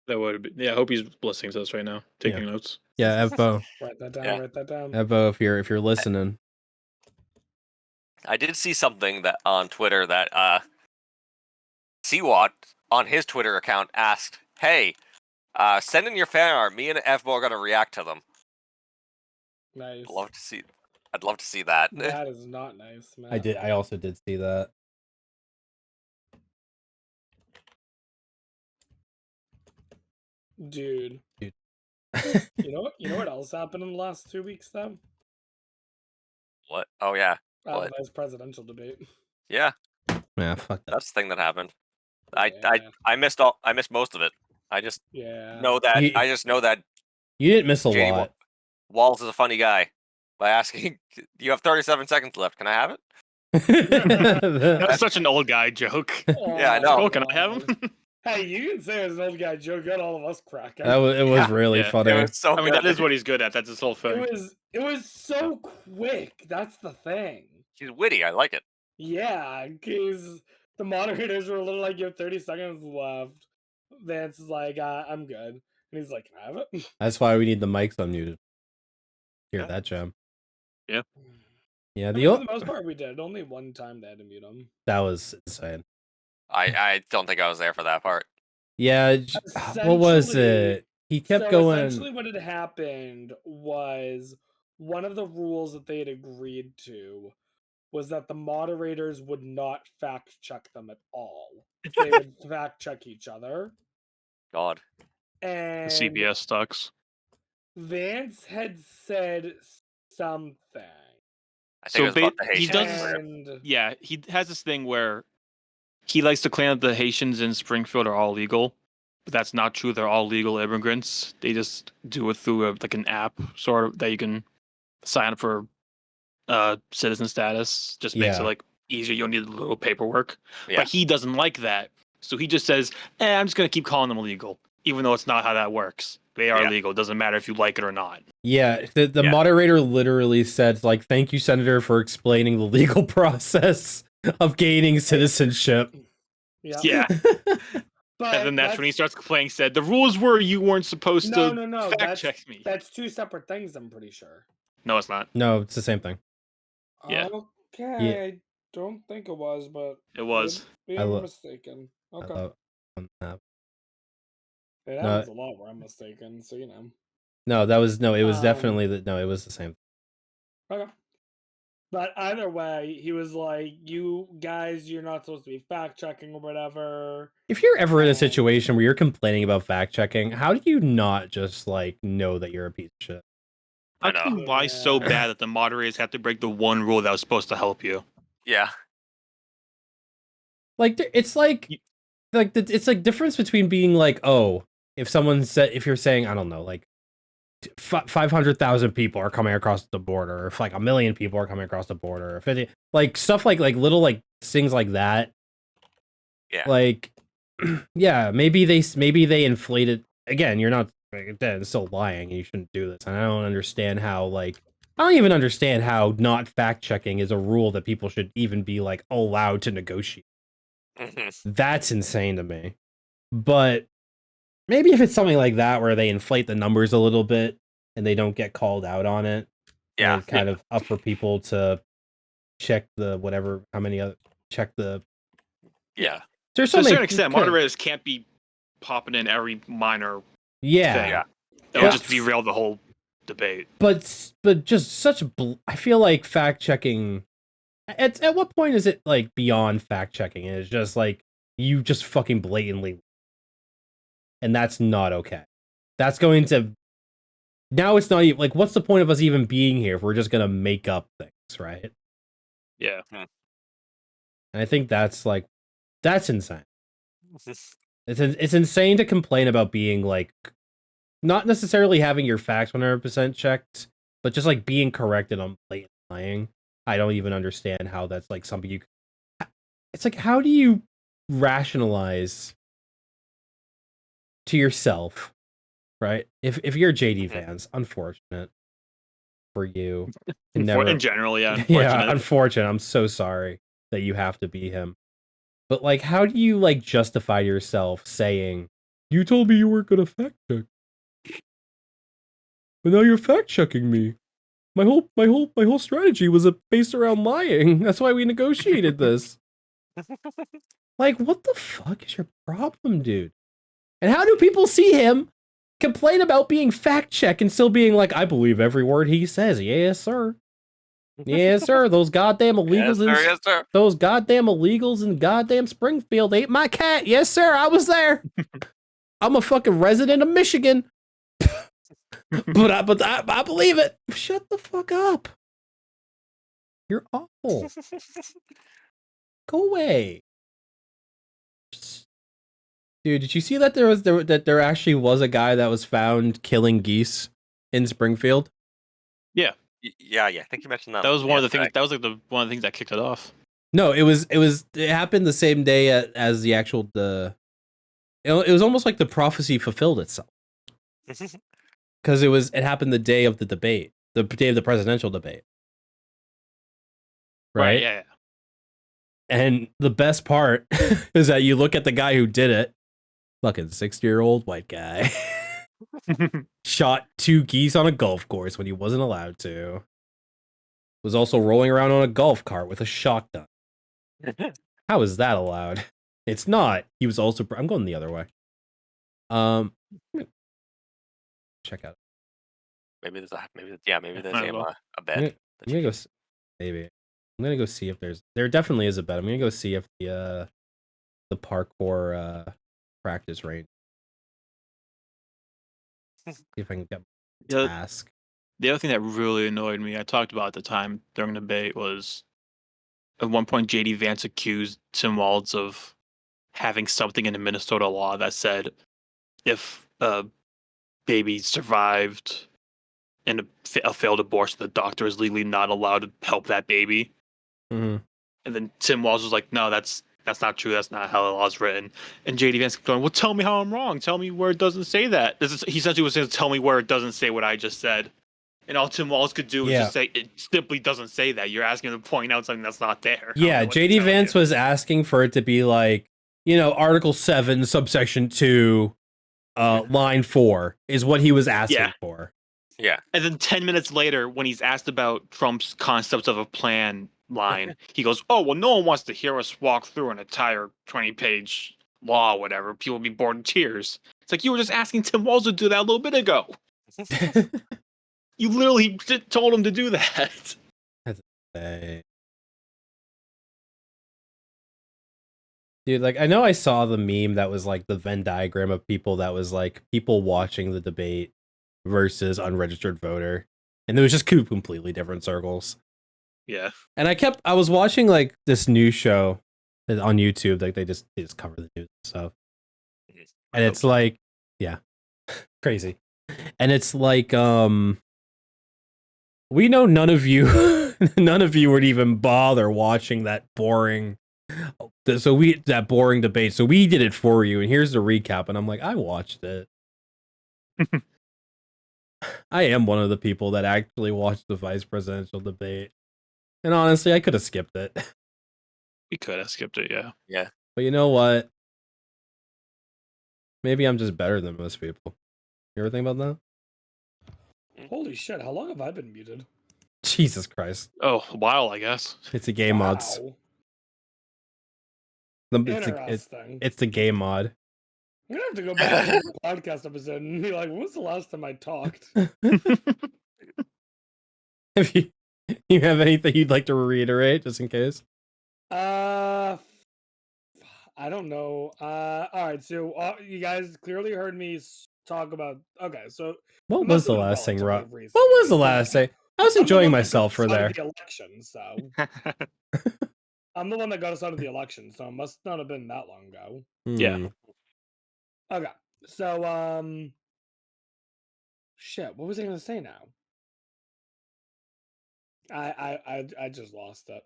That would have been. Yeah, I hope he's listening to us right now, taking notes. Yeah, Evo, Write that down. Yeah. Write that down. Evo, if you're listening, I did see something that on Twitter that Seawat on his Twitter account asked, "Hey, send in your fan art. Me and Fbo are gonna react to them." Nice. I'd love to see that. That is not nice, man. I also did see that. Dude. Dude. You know what else happened in the last 2 weeks though? What? Oh yeah, What? Vice presidential debate. yeah. Yeah, fuck that. That's the thing that happened. Yeah. I missed most of it. I just Yeah. know that You didn't miss a JD lot. Walls is a funny guy by asking, "You have 37 seconds left. Can I have it?" That's such an old guy joke. Yeah, I know. Oh, can I have him? Hey, you can say it was an old guy joke. Got all of us cracking. It was Yeah. really Yeah. funny. It was so I mean, good. that is what he's good at. That's his whole thing. It was so quick. That's the thing. He's witty. I like it. Yeah, because the moderators were a little like, "You have 30 seconds left." Vance is like, "I'm good," and he's like, "Can I have it?" That's why we need the mics unmuted. Hear Yeah. that, Jam? Yeah. Yeah, I mean, for the most part, we did. Only one time they had to mute him. that was insane. I don't think I was there for that part. Yeah, what was Essentially- it? He kept So going. essentially, what had happened was one of the rules that they had agreed to was that the moderators would not fact check them at all. They would fact check each other. God. The And CBS stocks. Vance had said something. I think So it was about the he Haitian does- trip. And Yeah, he has this thing where he likes to claim that the Haitians in Springfield are all legal, but that's not true. They're all legal immigrants. They just do it through like an app, sort of, that you can sign up for citizen status. Just makes it Yeah. like easier. You don't need a little paperwork. Yeah. But he doesn't like that, so he just says, "I'm just gonna keep calling them illegal, even though it's not how that works. They are Yeah. legal. It doesn't matter if you like it or not." Yeah, the Yeah. moderator literally said, like, "Thank you, Senator, for explaining the legal process of gaining citizenship." yeah, Yeah. but And then that's when he starts complaining. Said the rules were you weren't supposed No, to no, fact that's- check me. That's two separate things. I'm pretty sure. No, it's not. No, it's the same thing. Yeah. Okay, I don't think it was, but It was. maybe I I'm lo- mistaken. I Okay, love- it no. happens a lot where I'm mistaken, so you know. No, it was Um, definitely it was the same. Okay. But either way, he was like, "You guys, you're not supposed to be fact checking or whatever." If you're ever in a situation where you're complaining about fact checking, how do you not just like know that you're a piece of shit? How I know. can you lie so Yeah. bad that the moderators have to break the one rule that was supposed to help you? Yeah. Like it's like You- it's like difference between being like, oh, if someone said, if you're saying, I don't know, like 500,000 people are coming across the border, or if like 1 million people are coming across the border, or 50, like stuff like little like things like that. Yeah. Like, yeah, maybe they inflated. Again, you're not, again, it's still lying, and you shouldn't do this. And I don't understand how, like, I don't even understand how not fact checking is a rule that people should even be like allowed to negotiate. Mhm. That's insane to me. But maybe if it's something like that where they inflate the numbers a little bit and they don't get called out on it, Yeah. and it's kind of up for people to check the whatever, how many other, check the. Yeah. There's To so a many certain extent, kinda- moderators can't be popping in every minor yeah, thing. Yeah. It'll Yeah. just derail the whole debate. but just such I feel like fact checking. At what point is it like beyond fact checking? It's just like you just fucking blatantly, and that's not okay. That's going to, now it's not even like, what's the point of us even being here if we're just gonna make up things, right? Yeah. And I think that's like, that's insane. It's insane to complain about being like, not necessarily having your facts 100% checked, but just like being corrected on blatant lying, I don't even understand how that's like something you. It's like, how do you rationalize to yourself, right? If you're JD fans, unfortunate for you. In general, yeah, Yeah, unfortunate. unfortunate. I'm so sorry that you have to be him. But like, how do you like justify yourself saying, "You told me you weren't gonna fact check, but now you're fact checking me. My whole strategy was based around lying. That's why we negotiated this." Like, what the fuck is your problem, dude? And how do people see him complain about being fact checked and still being like, "I believe every word he says." Yes, sir. Yes, sir. Those goddamn illegals, Yes, sir. those goddamn illegals in goddamn Springfield ate my cat. Yes, sir. I was there. I'm a fucking resident of Michigan. but I believe it. Shut the fuck up. You're awful. Go away. Dude, did you see that there actually was a guy that was found killing geese in Springfield? Yeah. Yeah, I think you mentioned that. That was one of the things. That was like one of the things that kicked it off. No, it happened the same day as the actual it was almost like the prophecy fulfilled itself. Because it happened the day of the debate, the day of the presidential debate. Right? Yeah. And the best part is that you look at the guy who did it, fucking 60-year-old white guy, shot 2 geese on a golf course when he wasn't allowed to. Was also rolling around on a golf cart with a shotgun. How is that allowed? It's not. He was also. I'm going the other way. Check out. Maybe there's a bed. I'm gonna go. Maybe I'm gonna go see if there definitely is a bed. I'm gonna go see if the parkour practice range. See if I can get task. The other thing that really annoyed me, I talked about at the time during the debate, was at one point JD Vance accused Tim Walz of having something in the Minnesota law that said if a baby survived in a failed abortion, the doctor is legally not allowed to help that baby. Mm-hmm. And then Tim Walz was like, "No, that's not true. That's not how the law's written." And JD Vance kept going, "Well, tell me how I'm wrong. Tell me where it doesn't say that." He essentially was saying, "Tell me where it doesn't say what I just said." And all Tim Walz could do was just say, "It simply doesn't say that. You're asking him to point out something that's not there." Yeah, JD Vance was asking for it to be like, Article 7, subsection 2, line 4 is what he was asking for. Yeah. And then 10 minutes later, when he's asked about Trump's concepts of a plan line, he goes, "Oh, well, no one wants to hear us walk through an entire 20-page law or whatever. People will be bored in tears." It's like, you were just asking Tim Walz to do that a little bit ago. You literally told him to do that. Dude, like, I know I saw the meme that was like the Venn diagram of people that was like people watching the debate versus unregistered voter. And it was just 2 completely different circles. Yeah. And I was watching like this news show on YouTube, like they just cover the news and stuff. And it's like, yeah, crazy. And it's like, we know none of you would even bother watching that boring debate. So we did it for you. And here's the recap. And I'm like, I watched it. I am one of the people that actually watched the vice presidential debate. And honestly, I could have skipped it. We could have skipped it, yeah. Yeah. But you know what? Maybe I'm just better than most people. You ever think about that? Holy shit, how long have I been muted? Jesus Christ. Oh, a while, I guess. It's a game mods. Interesting. It's the game mod. I'm gonna have to go back to the podcast episode and be like, when was the last time I talked? If you have anything you'd like to reiterate, just in case? I don't know. All right, so you guys clearly heard me talk about. Okay, so what was the last thing, Rob? What was the last thing? I was enjoying myself for there. The election, so I'm the one that got us out of the election, so it must not have been that long ago. Yeah. Okay, so shit. What was I gonna say now? I just lost it.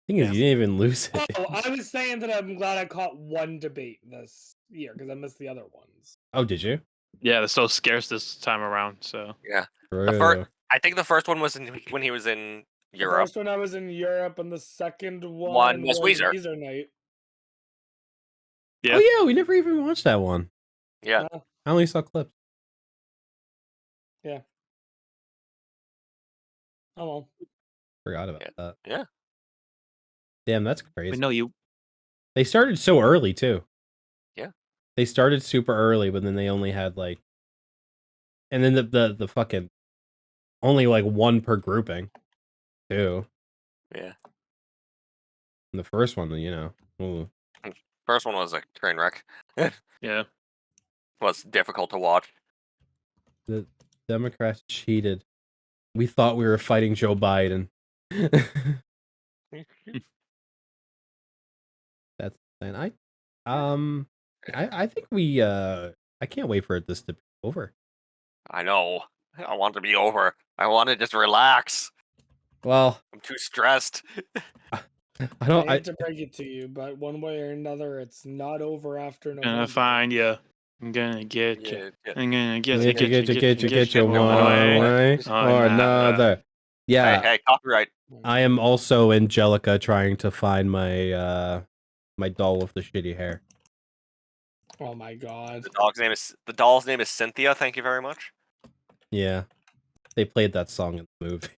Thing is, you didn't even lose it. Oh, I was saying that I'm glad I caught one debate this year because I missed the other ones. Oh, did you? Yeah, they're so scarce this time around. So Yeah. True. I think the first one was when he was in The Europe. first one I was in Europe, and the second One was Weezer. Weezer Night. Yeah. Oh yeah, we never even watched that one. Yeah. I only saw clips. Yeah. Oh well. Forgot about that. Yeah. Damn, that's crazy. we know you. They started so early too. Yeah. They started super early, but then they only had like, and then the fucking only like one per grouping, too. Yeah. And the first one, you know, ooh. First one was a train wreck. Yeah. Was difficult to watch. The Democrats cheated. We thought we were fighting Joe Biden. That's and I think we I can't wait for this to be over. I know. I want to be over. I want to just relax. Well, I'm too stressed. I don't. I hate to break it to you, but one way or another, it's not over after November. Gonna find you. I'm gonna get you. I'm gonna get you one way or another. Yeah, Hey, copyright. I am also Angelica trying to find my my doll with the shitty hair. Oh my god. The doll's name is Cynthia. Thank you very much. Yeah, they played that song in the movie.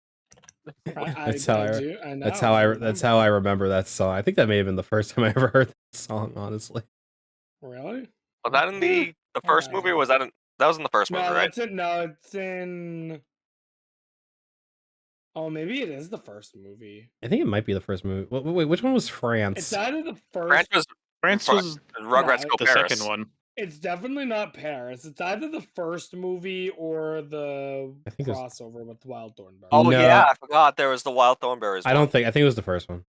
That's how I remember that song. I think that may have been the first time I ever heard that song, honestly. Really? Was that in the first movie? Or was that that was in the first movie, right? That's it. No, it's in. Oh, maybe it is the first movie. I think it might be the first movie. Wait, which one was France? It's either the first. France was Rugrats Go the Paris. second one. It's definitely not Paris. It's either the first movie or the I think crossover with Wild Thornberry. Oh No. yeah, I forgot there was the Wild Thornberries. I think it was the first one.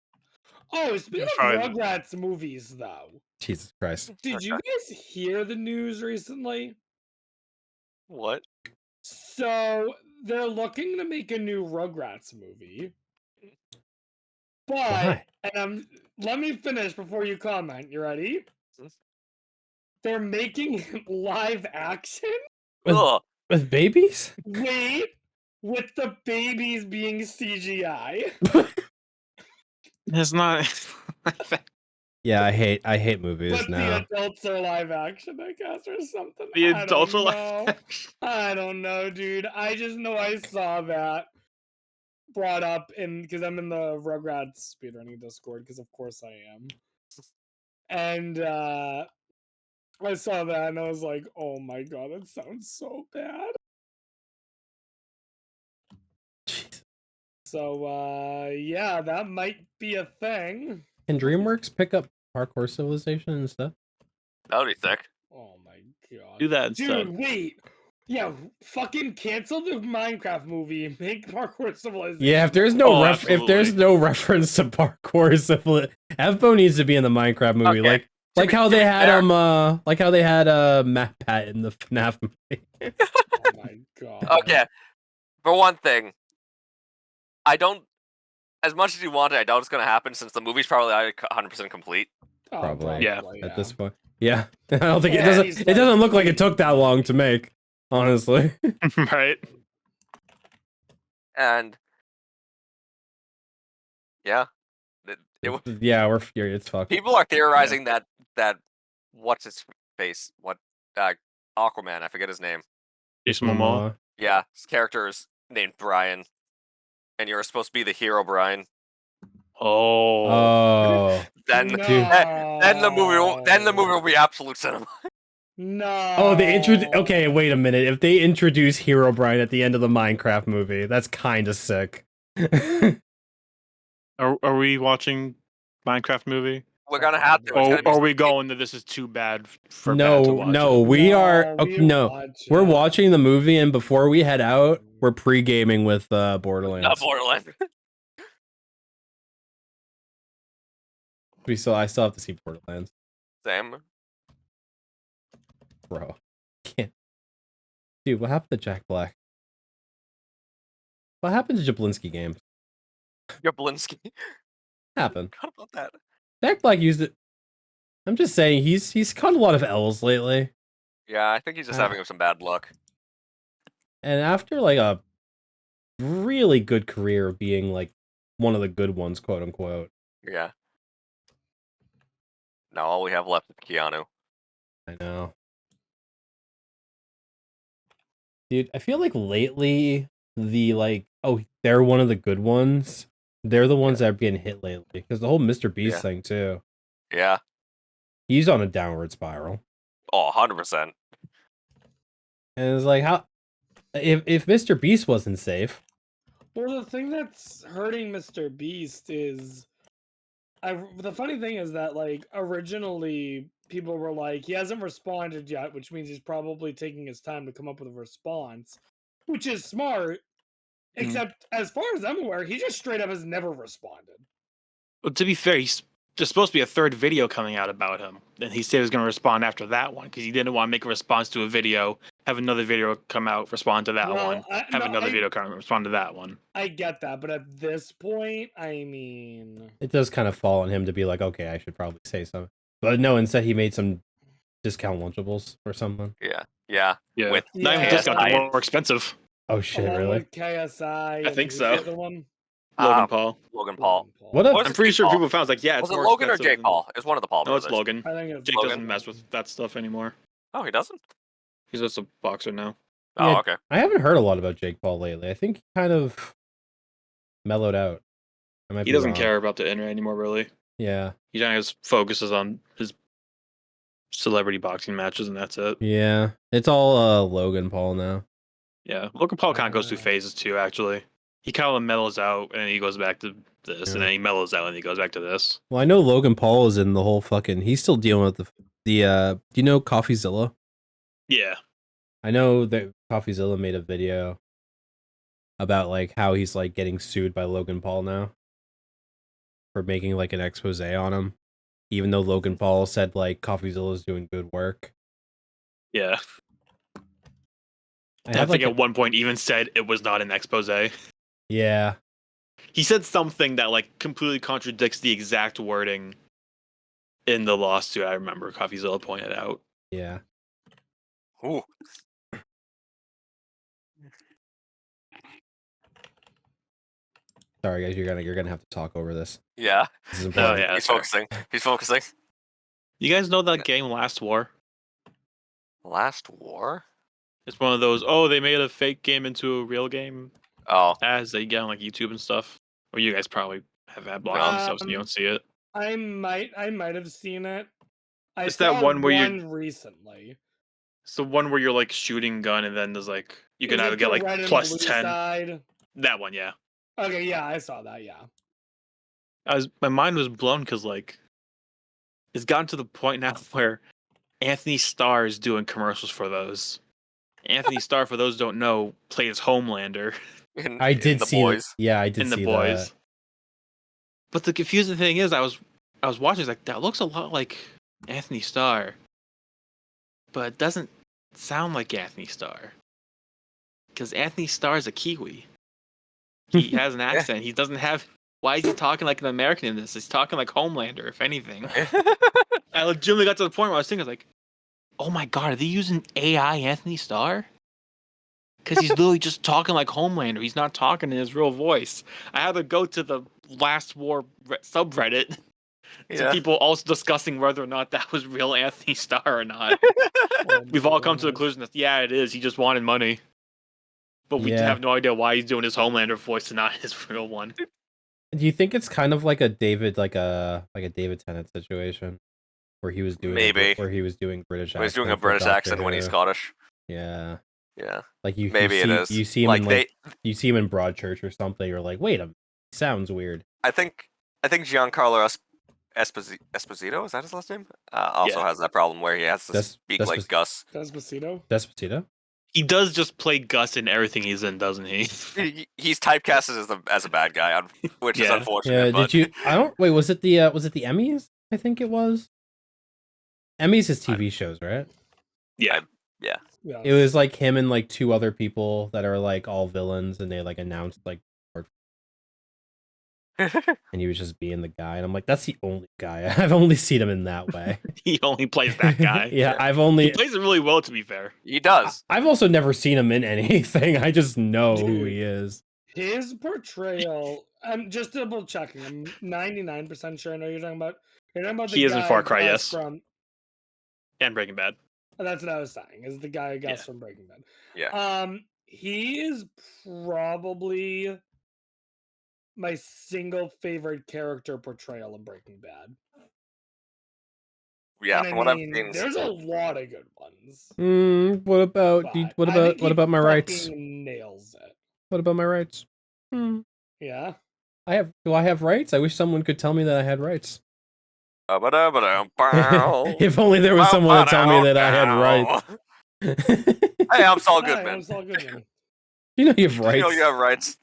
Oh, speaking of Rugrats movies, though. Jesus Christ. Did you guys hear the news recently? What? So they're looking to make a new Rugrats movie. But Why? let me finish before you comment. You ready? They're making live action? With babies? Wait, with the babies being CGI. It's not. Yeah, I hate movies but now. the adults are live action, I guess, or something. The adults are live action. I don't know, dude. I just know I saw that brought up because I'm in the Rugrats speedrunning Discord, because of course I am. And I saw that and I was like, oh my god, that sounds so bad. Jeez. So yeah, that might be a thing. Can DreamWorks pick up Parkour Civilization and stuff? That would be sick. Oh my god. Do that instead. Dude, wait. Yeah, fucking cancel the Minecraft movie and make Parkour Civilization. Yeah, if there's no reference to Parkour Civilization, Evbo needs to be in the Minecraft movie, like how they had Matt Pat in the FNAF movie. Oh my god. Okay. For one thing, I don't. As much as you want it, I doubt it's gonna happen since the movie's probably 100% complete. Probably. Yeah. At this point. Yeah. I don't think it doesn't look like it took that long to make, honestly. Right. And yeah. It's fucked. People are theorizing that what's his face? What Aquaman, I forget his name. Jason Momoa. Yeah, his character is named Brian. And you're supposed to be the hero, Brian. Oh. Then the movie will be absolute cinema. No. Oh, okay, wait a minute. If they introduce Hero Brian at the end of the Minecraft movie, that's kind of sick. Are we watching Minecraft movie? We're gonna have to. Or are we going to this is too bad for no, bad to watch? No, we are. We're watching the movie, and before we head out, we're pre-gaming with Borderlands. Not Borderlands. I still have to see Borderlands. Same. Bro, can't. Dude, what happened to Jack Black? What happened to Jablinski Games? Jablinski. Happened. What about that? Jack Black used it. I'm just saying he's caught a lot of L's lately. Yeah, I think he's just having some bad luck. And after like a really good career of being like one of the good ones, quote unquote. Yeah. Now all we have left is Keanu. I know. Dude, I feel like lately the like, oh, they're one of the good ones. They're the ones that are getting hit lately. Because the whole Mr. Beast thing too. Yeah. He's on a downward spiral. Oh, 100%. And it's like, how if Mr. Beast wasn't safe. Well, the thing that's hurting Mr. Beast is the funny thing is that like originally people were like, he hasn't responded yet, which means he's probably taking his time to come up with a response, which is smart. Except as far as I'm aware, he just straight up has never responded. Well, to be fair, there's supposed to be a third video coming out about him, and he said he was going to respond after that one because he didn't want to make a response to a video, have another video come out, respond to that one, another video come out, respond to that one. I get that, but at this point, I mean, it does kind of fall on him to be like, okay, I should probably say something. But no, instead he made some discount Lunchables or something. Yeah. With not even discount, they're more expensive. Oh shit, really? With KSI, I think so. The other one? Logan Paul. Logan Paul. What? I'm pretty sure people found like, yeah, it's was it more Logan or expensive Jake Paul? It's one of the Paul No, brothers. it's Logan. I think it's Jake Logan. doesn't mess with that stuff anymore. Oh, he doesn't? He's just a boxer now. Oh, Yeah, okay. I haven't heard a lot about Jake Paul lately. I think he kind of mellowed out. He doesn't care about the internet anymore, really. Yeah. He just focuses on his celebrity boxing matches, and that's it. Yeah. It's all Logan Paul now. Yeah, Logan Paul kind of goes through phases too. Actually, he kind of mellows out, and then he goes back to this, and then he mellows out, and he goes back to this. Well, I know Logan Paul is in the whole fucking. He's still dealing with the. Do you know CoffeeZilla? Yeah. I know that CoffeeZilla made a video about like how he's like getting sued by Logan Paul now for making like an expose on him, even though Logan Paul said like CoffeeZilla is doing good work. Yeah. I think like at one point even said it was not an expose. Yeah. He said something that like completely contradicts the exact wording in the lawsuit. I remember CoffeeZilla pointed out. Yeah. Ooh. Sorry guys, you're gonna have to talk over this. Yeah. This is important. Yeah. He's focusing. You guys know that game Last War? Last War? It's one of those, oh, they made a fake game into a real game Oh. as they get on like YouTube and stuff. Or you guys probably have ad block and stuff, so you don't see it. I might have seen it. It's that one where you recently. It's the one where you're like shooting gun and then there's like you can either get like plus 10. Side? That one, yeah. Okay, yeah, I saw that, yeah. My mind was blown because like it's gotten to the point now where Anthony Starr is doing commercials for those. Anthony Starr, for those who don't know, plays Homelander I did the see boys. Yeah, I did in see The Boys. that. But the confusing thing is I was watching, it's like that looks a lot like Anthony Starr. But it doesn't sound like Anthony Starr. Because Anthony Starr is a Kiwi. He has an accent. He doesn't have. Why is he talking like an American in this? He's talking like Homelander, if anything. I legitimately got to the point where I was thinking, like, oh my god, are they using AI Anthony Starr? Because he's literally just talking like Homelander. He's not talking in his real voice. I had to go to the Last War subreddit to people also discussing whether or not that was real Anthony Starr or not. We've all come to the conclusion that, yeah, it is. He just wanted money. But we have no idea why he's doing his Homelander voice and not his real one. Do you think it's kind of like a David Tennant situation, where he was doing where he was doing British accent? He's doing a British accent when he's Scottish. Yeah. Yeah. Like it is. You see him like you see him in Broadchurch or something. You're like, wait a minute, he sounds weird. I think Giancarlo Esposito, is that his last name? Also has that problem where he has to speak like Gus. Despacito? He does just play Gus in everything he's in, doesn't he? He's typecasted as a bad guy, which is unfortunate. Yeah, did you? Was it the Emmys? I think it was. Emmys is TV shows, right? Yeah. Yeah. It was like him and like two other people that are like all villains, and they like announced like and he was just being the guy, and I'm like, that's the only guy. I've only seen him in that way. He only plays that guy. Yeah, Yeah. I've He only. plays it really well, to be fair. He does. I've also never seen him in anything. I just know who Dude. he is. His portrayal, I'm just double checking. I'm 99% sure I know you're talking about. You're talking about the He is in guy Far Cry, Gus yes. From, And Breaking Bad. that's what I was saying. Is the guy Gus Yeah. from Breaking Bad? Yeah. He is probably my single favorite character portrayal in Breaking Bad. Yeah, And from I what I've mean, seen. there's a lot of good ones. What about But what I about think what he about my rights? fucking nails it. What about my rights? Yeah. Do I have rights? I wish someone could tell me that I had rights. Ba-ba-da-ba-da-bow. If only there was someone to tell me that I had rights. Hey, I'm Saul Hi, Goodman. I'm Saul Goodman. You know you have You rights. know you have rights.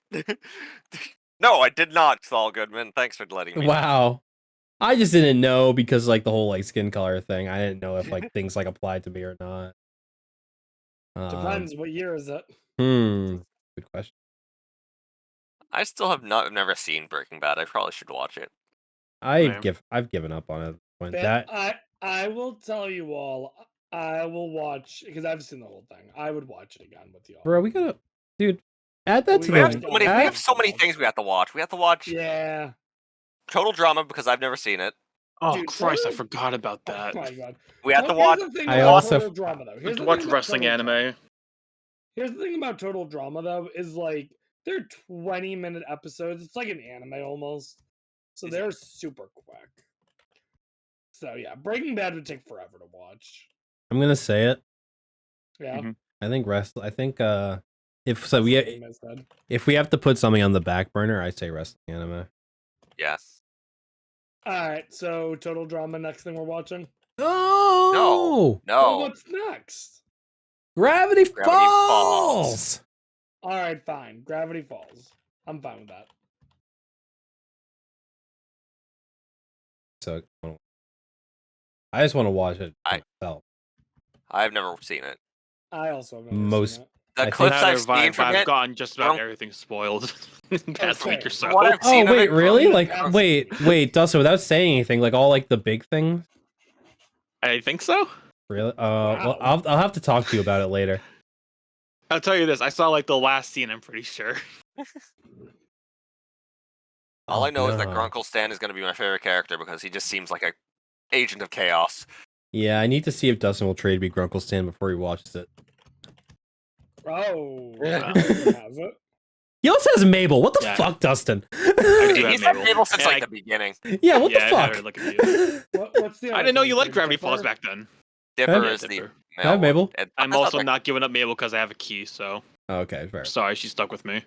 No, I did not, Saul Goodman. Thanks for letting me know. Wow. I just didn't know because like the whole like skin color thing. I didn't know if like things like applied to me or not. Depends. What year is it? Good question. I still have never seen Breaking Bad. I probably should watch it. I've given up on it. When that I will tell you all. I will watch because I've seen the whole thing. I would watch it again with you all. bro, we gotta, dude. Add that to We have the. so many, we have so many things we have to watch. We have to watch Yeah. Total Drama because I've never seen it. Oh, Dude, Christ, I Total- forgot about that. Oh my god. We have to Here's watch. the thing I about also- Total Drama though. Here's the Watch thing about wrestling Total Drama. anime. Here's the thing about Total Drama though is like they're 20-minute episodes. It's like an anime almost. So they're super quick. So yeah, Breaking Bad would take forever to watch. I'm gonna say it. Yeah. Mhm. I think if so we Something in my head. if we have to put something on the back burner, I say wrestling anime. Yes. Alright, so Total Drama, next thing we're watching. Oh Well, No. what's next? Gravity Gravity Falls. Alright, fine. Gravity Falls. I'm fine with that. So I just want to watch it myself. I've never seen it. I also have never Most- seen it. The I think- clips Neither I've have I, seen but from I've it. gotten just about Well- everything spoiled in the past Okay. week or so. From what I've Oh seen of wait, it, really? from the Like past- wait, Dustin, without saying anything, like all like the big things. I think so. Really? Wow. Well, I'll have to talk to you about it later. I'll tell you this. I saw like the last scene, I'm pretty sure. All I know is that no. Grunkle Stan is going to be my favorite character because he just seems like a agent of chaos. Yeah, I need to see if Dustin will trade me Grunkle Stan before he watches it. Oh, Yeah. he has it. He also has Mabel. What the Yeah. fuck, Dustin? do have He's had Mabel. Mabel since And like I- the beginning. Yeah, what Yeah, the I had fuck? her look at What's the? I other didn't know thing? you liked Like Gravity Dipper? Falls back then. Dipper Yeah, is the Dipper. male I have Mabel. one. And I'm that's also like- not giving up Mabel because I have a key, so Okay, fair. sorry, she stuck with me.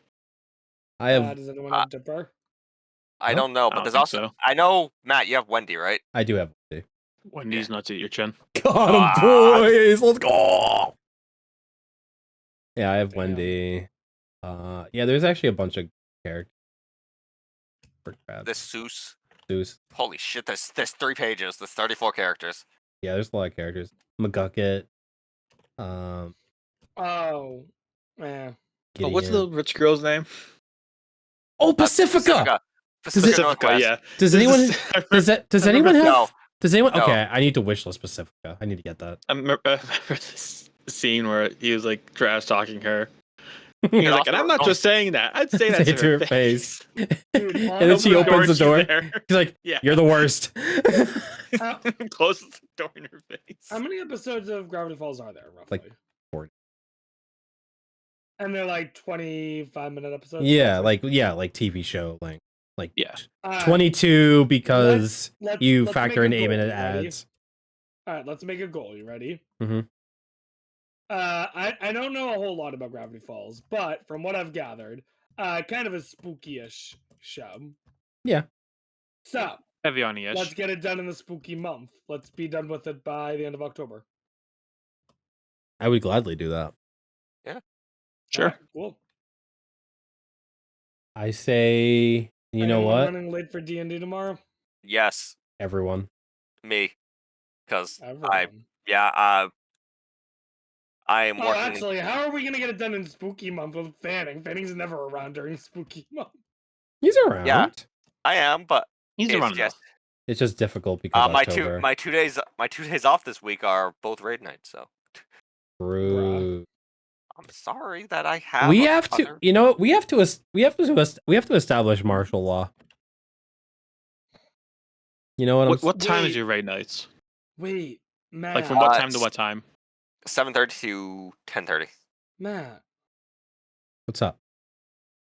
I have. Does anyone have Dipper? I Huh? don't know, I but don't there's think also. so. I know, Matt, you have Wendy, right? I do have. Wendy. Wendy's nuts at your chin. Got him, Ah. boys. Let's go. Yeah, I have Damn. Wendy. Yeah, there's actually a bunch of characters. This Seuss. Zeus. Holy shit! There's 3 pages. There's 34 characters. Yeah, there's a lot of characters. McGucket. Oh, yeah. Oh, what's Gideon. the rich girl's name? Oh, Pacifica. Pacifica Pacifica, Northwest. yeah. Does This anyone? is- Does I remember- anyone have? No. Does anyone? No. Okay, I need to wishlist Pacifica. I need to get that. I remember this scene where he was like trash talking her. He was like, and I'm not just saying that. I'd say that Say to her face. Dude, And then she honestly, opens the she's door. there. He's like, Yeah. "You're the worst." Closes the door in her face. How many episodes of Gravity Falls are there, roughly? Like 40. And they're like 25-minute episodes? yeah, roughly? like TV show length. Like Yeah. 22 because Let's- you let's factor make in a 8-minute goal. You ready? ads. All right, let's make a goal. You ready? Mhm. I don't know a whole lot about Gravity Falls, but from what I've gathered, kind of a spooky-ish show. Yeah. So Heavy on the let's ish. get it done in the spooky month. Let's be done with it by the end of October. I would gladly do that. Sure. Alright, cool. I say, you know Anyone what? Running late for D&D tomorrow. Yes, Everyone. me. Because Everyone. I am Oh, working. actually, how are we gonna get it done in spooky month with Fanning? Fanning's never around during spooky month. He's around. Yeah. I am, but He's it's around just enough. It's just difficult because my October. two days off this week are both raid nights. So True. I'm sorry that I have. We have to, other... you know, we have to establish martial law. You know What time is your raid nights? Wait, Matt. Like from what time to what time? 7:30 to 10:30. Matt. What's up?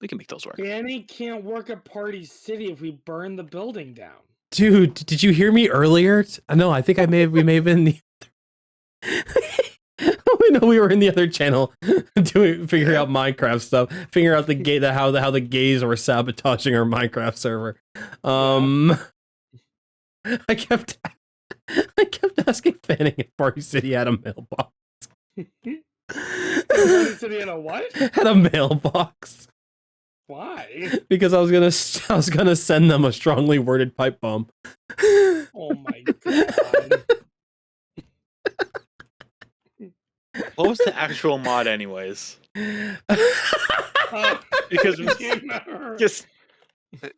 We can make those work. Danny can't work at Party City if we burn the building down. Dude, did you hear me earlier? No, I think we may have been the we know we were in the other channel figuring out Minecraft stuff, figuring out how the gays were sabotaging our Minecraft server. I kept asking Fanning if Party City had a mailbox. Party City had a what? Had a mailbox. Why? Because I was gonna send them a strongly worded pipe bomb. Oh my god. What was the actual mod, anyways? Because just the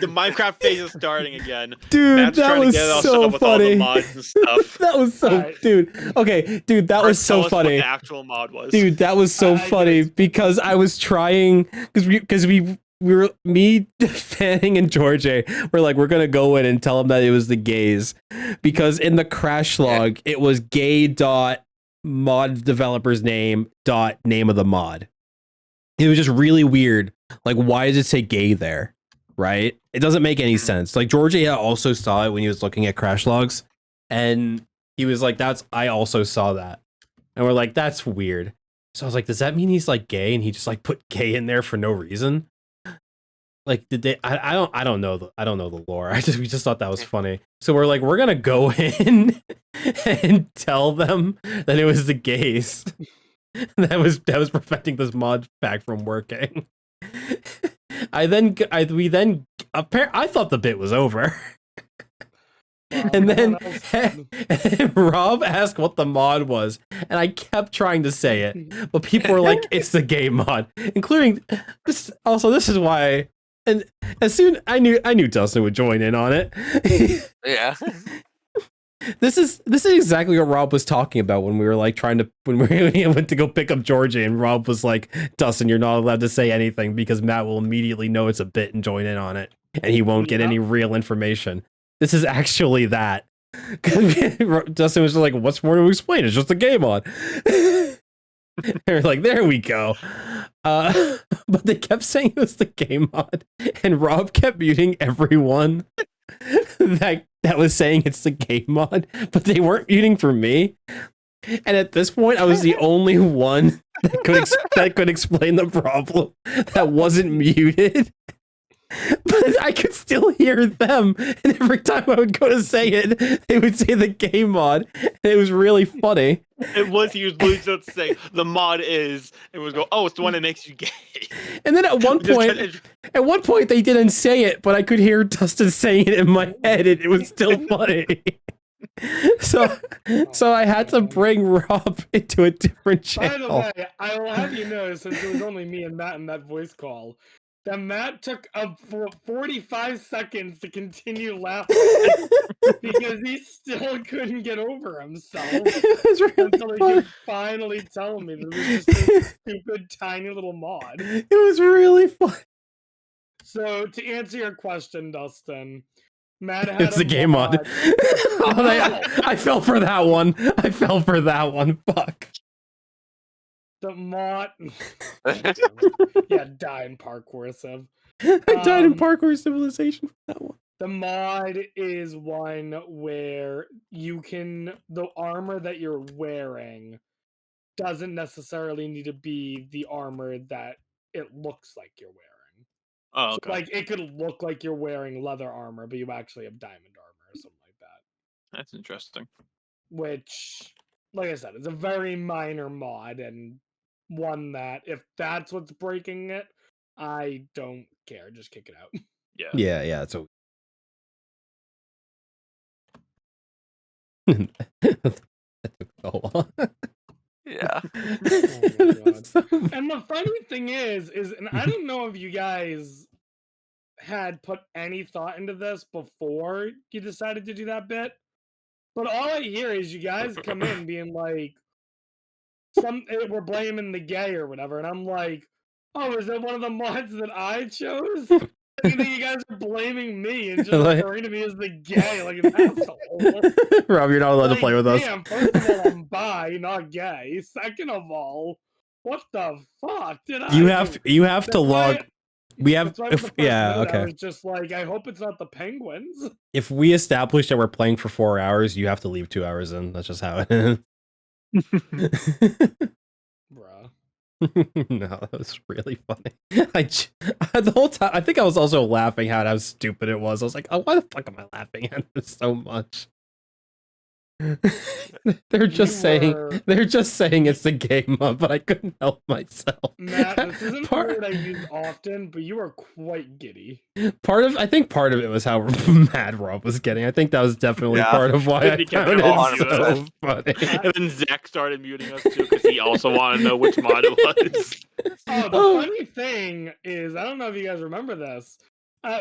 Minecraft phase is starting again. Dude, Matt's that was so with funny. all the mods and stuff. That was so, dude. Okay, dude, that was so funny. What the actual mod was. Dude, that was so funny because I was trying because we were me, Fanning, and George were like, we're gonna go in and tell them that it was the gays because in the crash log it was gay dot mod developer's name dot name of the mod. It was just really weird. Like, why does it say gay there? Right? It doesn't make any sense. Like, George also saw it when he was looking at crash logs, and he was like, I also saw that. And we're like, that's weird. So I was like, does that mean he's like gay and he just like put gay in there for no reason? Like, did they I don't know the lore. We just thought that was funny. So we're like, we're gonna go in and tell them that it was the gays. that was preventing this mod pack from working. I thought the bit was over. And then Rob asked what the mod was, and I kept trying to say it, but people were like, "It's the game mod," including this. Also, this is why. And as soon I knew Dustin would join in on it. Yeah. This is exactly what Rob was talking about when we were like when we went to go pick up Georgie, and Rob was like, "Dustin, you're not allowed to say anything because Matt will immediately know it's a bit and join in on it, and he won't get any real information." This is actually that. Dustin was just like, "What's more to explain? It's just a game on." They're like, "There we go." But they kept saying it was the game mod, and Rob kept muting everyone that was saying it's the game mod, but they weren't muting for me. And at this point, I was the only one that could explain the problem that wasn't muted. But I could still hear them, and every time I would go to say it, they would say the game mod, and it was really funny. He was literally just saying the mod is, and would go, "Oh, it's the one that makes you gay." And then at one point, they didn't say it, but I could hear Dustin saying it in my head, and it was still funny. So I had to bring Rob into a different channel. By the way, I will have you know, since it was only me and Matt in that voice call, that Matt took 45 seconds to continue laughing because he still couldn't get over himself until he could finally tell me that it was just a stupid tiny little mod. It was really fun. So to answer your question, Dustin, Matt had it's the game mod. I fell for that one. Fuck. The mod. Yeah, die in Parkour Civ. I died in Parkour Civilization for that one. The mod is one where the armor that you're wearing doesn't necessarily need to be the armor that it looks like you're wearing. Oh, okay. So, like, it could look like you're wearing leather armor, but you actually have diamond armor or something like that. That's interesting. Which, like I said, it's a very minor mod, and one that, if that's what's breaking it, I don't care. Just kick it out. Yeah. So that took so long. Yeah. Oh my God. And the funny thing is, and I don't know if you guys had put any thought into this before you decided to do that bit. But all I hear is you guys come in being like, we're blaming the gay or whatever, and I'm like, oh, is it one of the mods that I chose? You think you guys are blaming me and just referring to me as the gay, like an asshole? Rob, you're not allowed to play with us. Damn, first of all, I'm bi, not gay. Second of all, what the fuck did I You do? have to log. We have I okay. was just like, I hope it's not the Penguins. If we establish that we're playing for 4 hours, you have to leave 2 hours in. That's just how it is. Bruh. No, that was really funny. The whole time, I think I was also laughing at how stupid it was. I was like, oh, why the fuck am I laughing at this so much? They're just saying it's the game up, but I couldn't help myself. Matt, this isn't a word I use often, but you are quite giddy. I think part of it was how mad Rob was getting. I think that was definitely part of why I found it so funny. And then Zach started muting us too because he also wanted to know which mod it was. Oh, the funny thing is, I don't know if you guys remember this.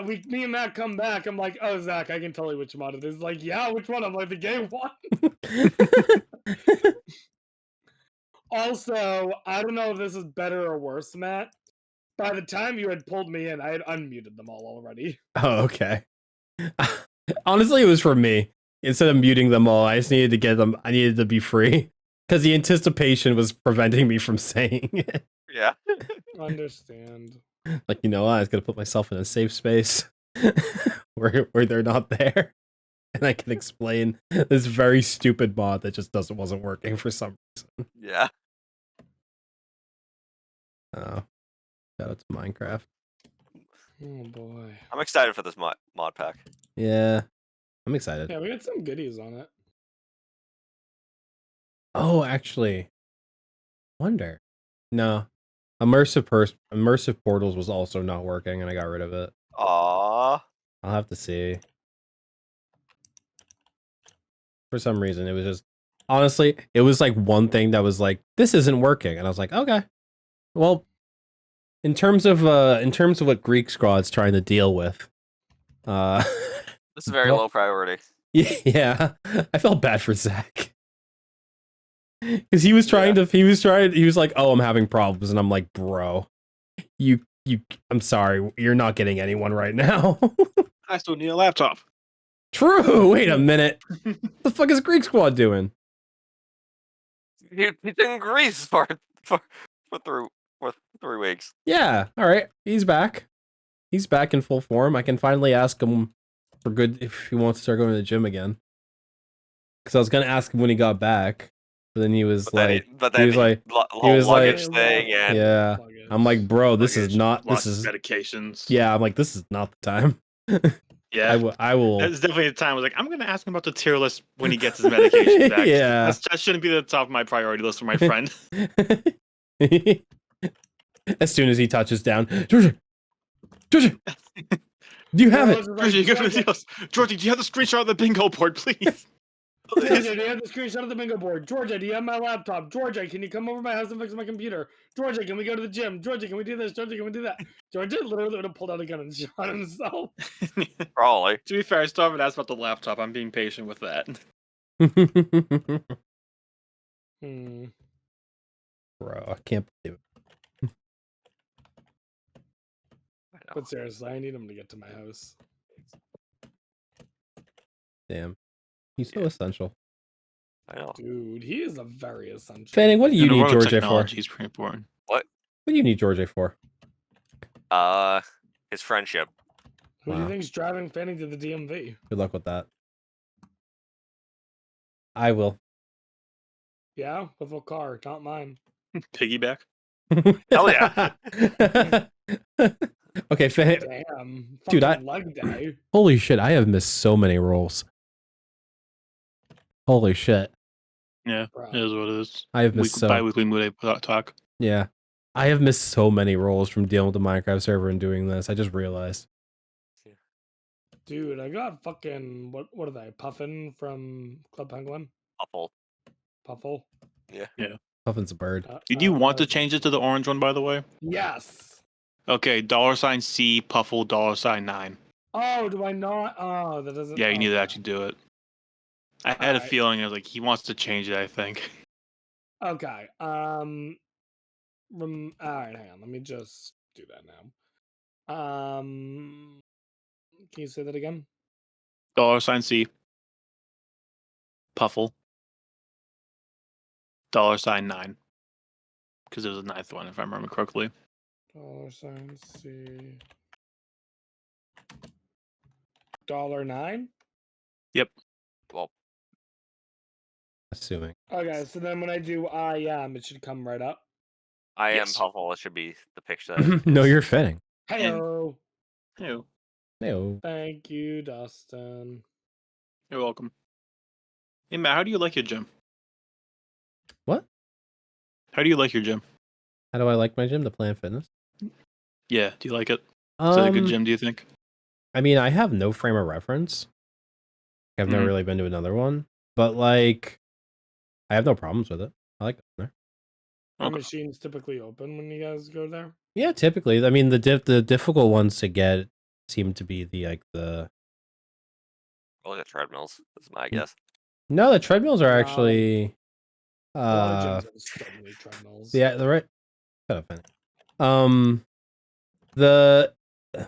Me and Matt come back. I'm like, oh, Zach, I can tell you which mod it is. Like, yeah, which one? I'm like, the gay one. Also, I don't know if this is better or worse, Matt. By the time you had pulled me in, I had unmuted them all already. Oh, okay. Honestly, it was for me. Instead of muting them all, I just needed to get them. I needed to be free because the anticipation was preventing me from saying it. Yeah. Understand. Like, I was gonna put myself in a safe space where they're not there, and I can explain this very stupid mod that just wasn't working for some reason. Yeah. Oh, shout out to Minecraft. Oh boy. I'm excited for this mod pack. Yeah, I'm excited. Yeah, we got some goodies on it. Oh, actually, wonder. No, immersive portals was also not working, and I got rid of it. Aww. I'll have to see. For some reason, it was just honestly, it was like one thing that was like, this isn't working, and I was like, okay, well, in terms of what Greek Squad's trying to deal with, this is very low priority. Yeah, I felt bad for Zach because he was trying to. He was like, oh, I'm having problems, and I'm like, bro, I'm sorry, you're not getting anyone right now. I still need a laptop. True. Wait a minute. What the fuck is Greek Squad doing? He's in Greece for 3 weeks. Yeah. All right. He's back. He's back in full form. I can finally ask him for good if he wants to start going to the gym again. Because I was gonna ask him when he got back, but then he was luggage thing, and yeah. I'm like, bro, this is medications. Yeah, I'm like, this is not the time. Yeah, I will. That's definitely the time. I was like, I'm gonna ask him about the tier list when he gets his medication back. Yeah, that shouldn't be at the top of my priority list for my friend. As soon as he touches down, Georgia, do you have it? Georgia, do you have the screenshot of the bingo board, please? Georgia, do you have the screenshot of the bingo board? Georgia, do you have my laptop? Georgia, can you come over to my house and fix my computer? Georgia, can we go to the gym? Georgia, can we do this? Georgia, can we do that? Georgia literally would have pulled out a gun and shot himself. Probably. To be fair, I still haven't asked about the laptop. I'm being patient with that. Bro, I can't believe it. But seriously, I need him to get to my house. Damn. He's so essential. I know. Dude, he is a very essential. Fanning, what do you need Georgia for? He's pretty important. What do you need Georgia for? His friendship. Who do you think's driving Fanning to the DMV? Good luck with that. I will. Yeah, with a car, not mine. Piggyback. Hell yeah. Okay, damn. Dude, holy shit, I have missed so many rolls. Holy shit. Yeah, it is what it is. I have missed bi-weekly mood talk. Yeah. I have missed so many rolls from dealing with the Minecraft server and doing this. I just realized. Dude, I got fucking what are they? Puffin from Club Penguin? Puffle. Yeah. Puffin's a bird. Did you want to change it to the orange one, by the way? Yes. Okay, $C Puffle $9. Oh, do I not? Oh, that doesn't. Yeah, you need to okay. actually do it. I had a Alright. feeling I was like, he wants to change it. I think. Okay. All right, hang on. Let me just do that now. Can you say that again? $C Puffle $9. Because there was a ninth one, if I remember correctly. $C $9. Yep. Well, Assuming. Okay, so then when I do I am, it should come right up. I am Yes. Puffle. It should be the picture. That No, is. you're fitting. Heyo. Ew. No. Thank you, Dustin. You're welcome. Hey Matt, how do you like your gym? What? How do you like your gym? How do I like my gym? The Planet Fitness. Yeah, do you like it? Is it a good gym? Do you think? I mean, I have no frame of reference. I've never Mhm. really been to another one, but like, I have no problems with it. I like it there. Are Okay. machines typically open when you guys go there? Yeah, typically. I mean, the difficult ones to get seem to be the Well, the treadmills. Is my Mm. guess. No, the treadmills are No. actually A lot of gyms have so many treadmills. yeah, the right shut up, man. The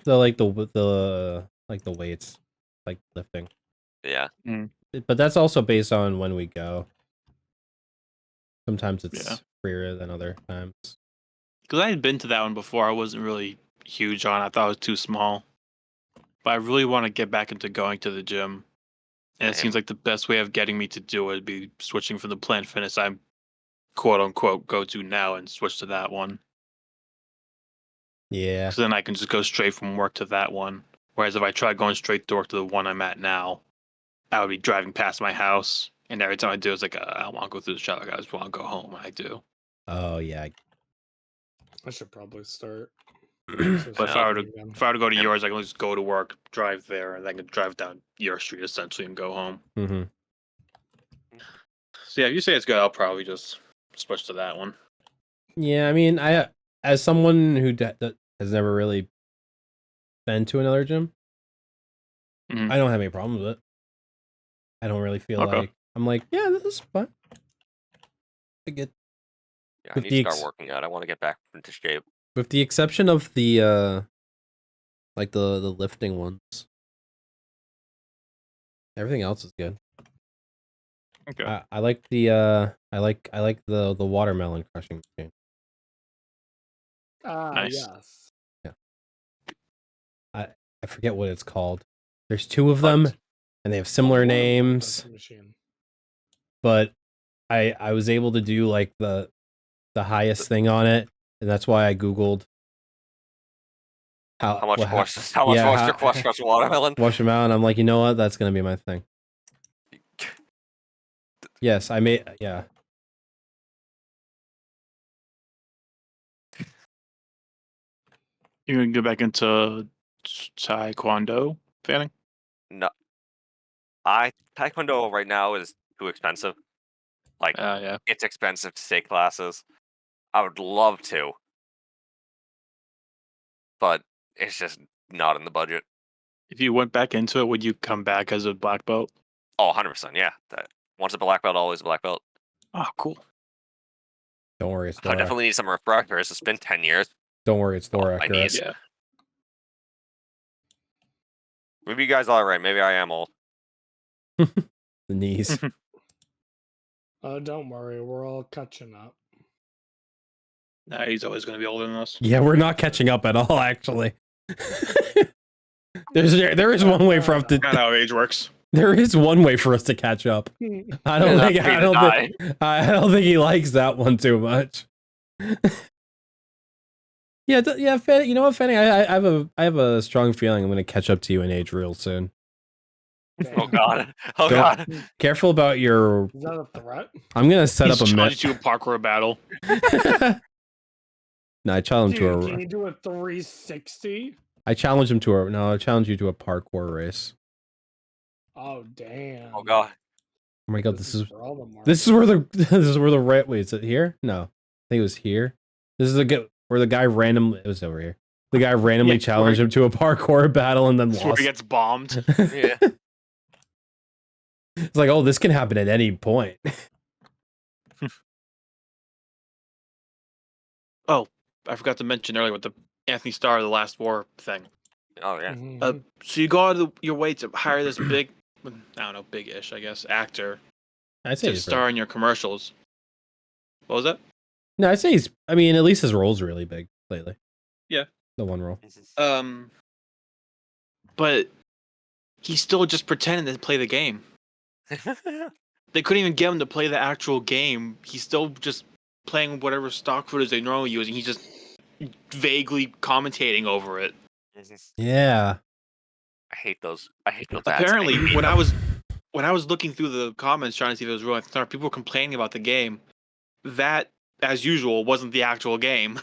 like the weights, like lifting. Yeah. But that's also based on when we go. Sometimes it's Yeah. freer than other times. Because I had been to that one before, I wasn't really huge on it. I thought it was too small. But I really want to get back into going to the gym. And it seems like the best way of getting me to do it would be switching from the Planet Fitness I'm quote unquote go to now and switch to that one. Yeah. So then I can just go straight from work to that one. Whereas if I try going straight to work to the one I'm at now, I would be driving past my house. And every time I do, it's like, I don't want to go through the shower. I just want to go home. And I do. Oh yeah. I should probably start. But if I were to Again. go to yours, I can just go to work, drive there, and then I can drive down your street essentially and go home. Mm-hmm. So yeah, if you say it's good, I'll probably just switch to that one. Yeah, I mean, I as someone who has never really been to another gym, Mhm. I don't have any problems with it. I don't really feel Okay. like I'm like, yeah, this is fun. I get Yeah, I With need the to start working out. I want to get back into shape. with the exception of the like the lifting ones. Everything else is good. Okay. I like the I like the watermelon crushing machine. Nice. Yes. I forget what it's called. There's two of them, and they have similar Watermelon names. crushing machine. But I was able to do like the highest thing on it, and that's why I googled How much what- force? How much yeah, force how- to crush watermelon? wash them out, and I'm like, you know what? That's gonna be my thing. Yes, I made. Yeah, You're gonna go back into Taekwondo, Fanning? No, Taekwondo right now is too expensive. Like Yeah. it's expensive to take classes. I would love to, but it's just not in the budget. If you went back into it, would you come back as a black belt? Oh, 100%. Yeah. Once a black belt, always a black belt. Oh, cool. don't worry, it's I Thorak. definitely need some refreshers. It's been 10 years. Don't worry, it's Oh, Thorak. my knees. Yeah. Maybe you guys are right. Maybe I am old. The knees. Oh, don't worry, we're all catching up. Nah, he's always gonna be older than us. Yeah, we're not catching up at all. Actually, there is one way for us to. Kind of how age works. There is one way for us to catch up. I don't think. I don't think he likes that one too much. Yeah, Fanny. You know what, Fanny? I have a strong feeling I'm gonna catch up to you in age real soon. Oh god. Oh Don't- god. Careful about your. Is that a threat? I'm gonna set He's up a challenged you to a parkour battle. No, I challenged him Dude, to can a. you do a 360? I challenged him to a. No, I challenged you to a parkour race. Oh damn. Oh god. Oh my god, this is for all the this is where the this is where the right. Wait, is it here? No, I think it was here. This is where the guy randomly. It was over here. The guy randomly Yeah, challenged him to a parkour battle and then That's where lost. he gets bombed. Yeah. It's like, oh, this can happen at any point. Oh, I forgot to mention earlier with the Anthony Starr, the Last War thing. Oh yeah. Mhm. So you go out of your way to hire this big, I don't know, big-ish, I guess, actor I'd say to he's star in your commercials. What was that? No, I'd say he's. I mean, at least his role's really big lately. Yeah. The one role. But he's still just pretending to play the game. They couldn't even get him to play the actual game. He's still just playing whatever stock footage they normally use, and he's just vaguely commentating over it. Yeah. I hate those. Ads. Apparently, when I was looking through the comments trying to see if it was real, people were complaining about the game. That, as usual, wasn't the actual game.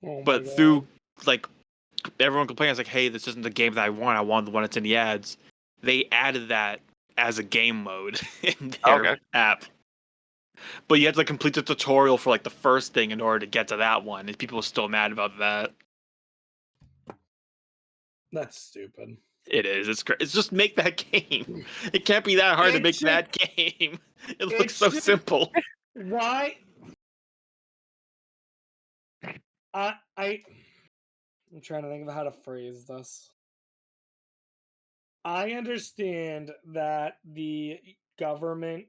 Oh my But God. through like everyone complaining, it's like, hey, this isn't the game that I want. I want the one that's in the ads. They added that as a game mode in their app. But you had to complete the tutorial for like the first thing in order to get to that one, and people are still mad about that. That's stupid. It is. It's great. It's just make that game. It can't be that hard to make that game. It looks so simple. Why? I'm trying to think of how to phrase this. I understand that the government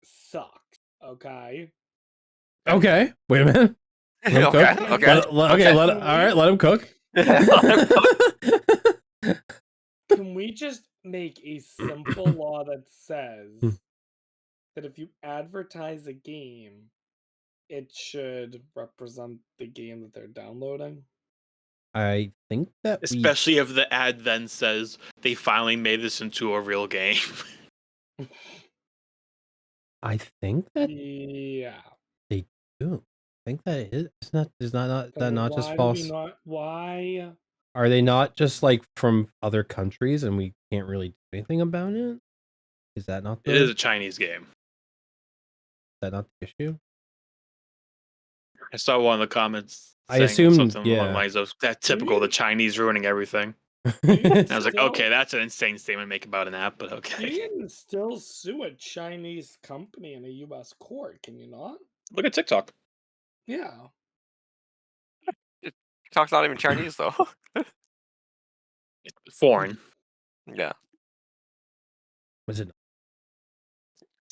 sucks, okay? Okay. Wait a minute. Let him Okay, cook. okay. Let him cook. Can we just make a simple law that says that if you advertise a game, it should represent the game that they're downloading? I think that Especially if the ad then says they finally made this into a real game. I think that Yeah. they do. I think that is not that Then not just why do false. we not? Why? Are they not just like from other countries and we can't really do anything about it? Is that not It is a Chinese game. Is that not the issue? I saw one in the comments. I saying assumed, something along yeah. the lines of that typical the Chinese ruining everything. You can And I was like, still- okay, that's an insane statement to make about an app, but okay. You can still sue a Chinese company in a U.S. court, can you not? Look at TikTok. Yeah. TikTok's not even Chinese though. Foreign. Yeah. Was it?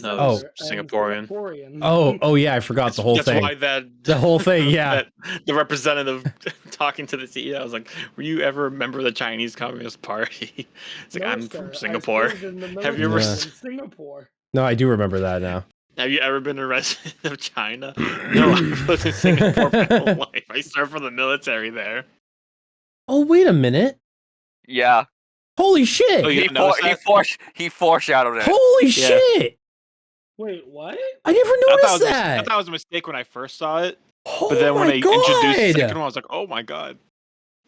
No, Oh. it's Singaporean. Singaporean. Oh yeah, I forgot the whole That's thing. why The whole thing, yeah. the representative talking to the CEO, I was like, "Were you ever a member of the Chinese Communist Party?" It's like, No, "I'm sir, from I Singapore." served in the Have you ever military s- in Singapore? No, I do remember that now. Have you ever been a resident of China? No, I've lived in Singapore my whole life. I served for the military there. Oh, wait a minute. Yeah. Holy shit. Oh, you He, didn't notice that? he foreshadowed it. Holy Yeah. shit. Wait, what? I never I noticed thought, that. I thought it was a mistake when I first saw it, Oh but then when my they introduced the God. second one, I was like, "Oh my god!"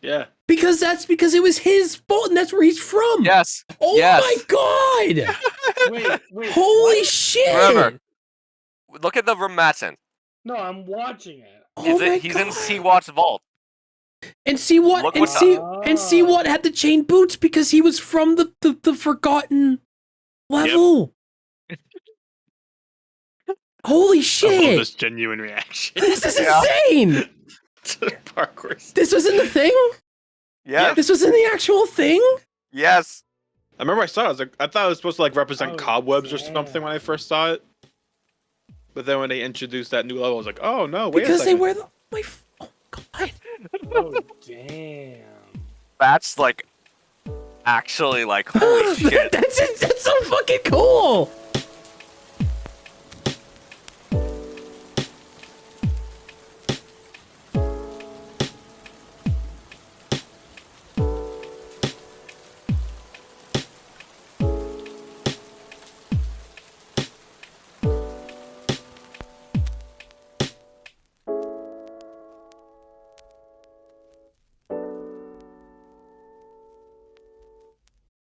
Yeah, Because it was his fault and that's where he's from. Yes. Oh Yes. my God. Wait. Holy what? shit. Remember. Look at the room Matson. No, I'm watching it. Oh my He's God. in Seawatt's vault. And see what Look and what see the- and see what had the chain boots because he was from the forgotten level. Holy I love shit. this genuine reaction This is Yeah. insane. to the parkour. This was in the thing? Yes. This was in the actual thing? Yes. I remember I saw it. I was like, I thought it was supposed to like represent Oh, cobwebs or something when I first saw it. But then when they introduced that new level, I was like, oh no, wait Because a they second. wear the oh God. Oh, damn. That's like actually like holy shit. That's so fucking cool.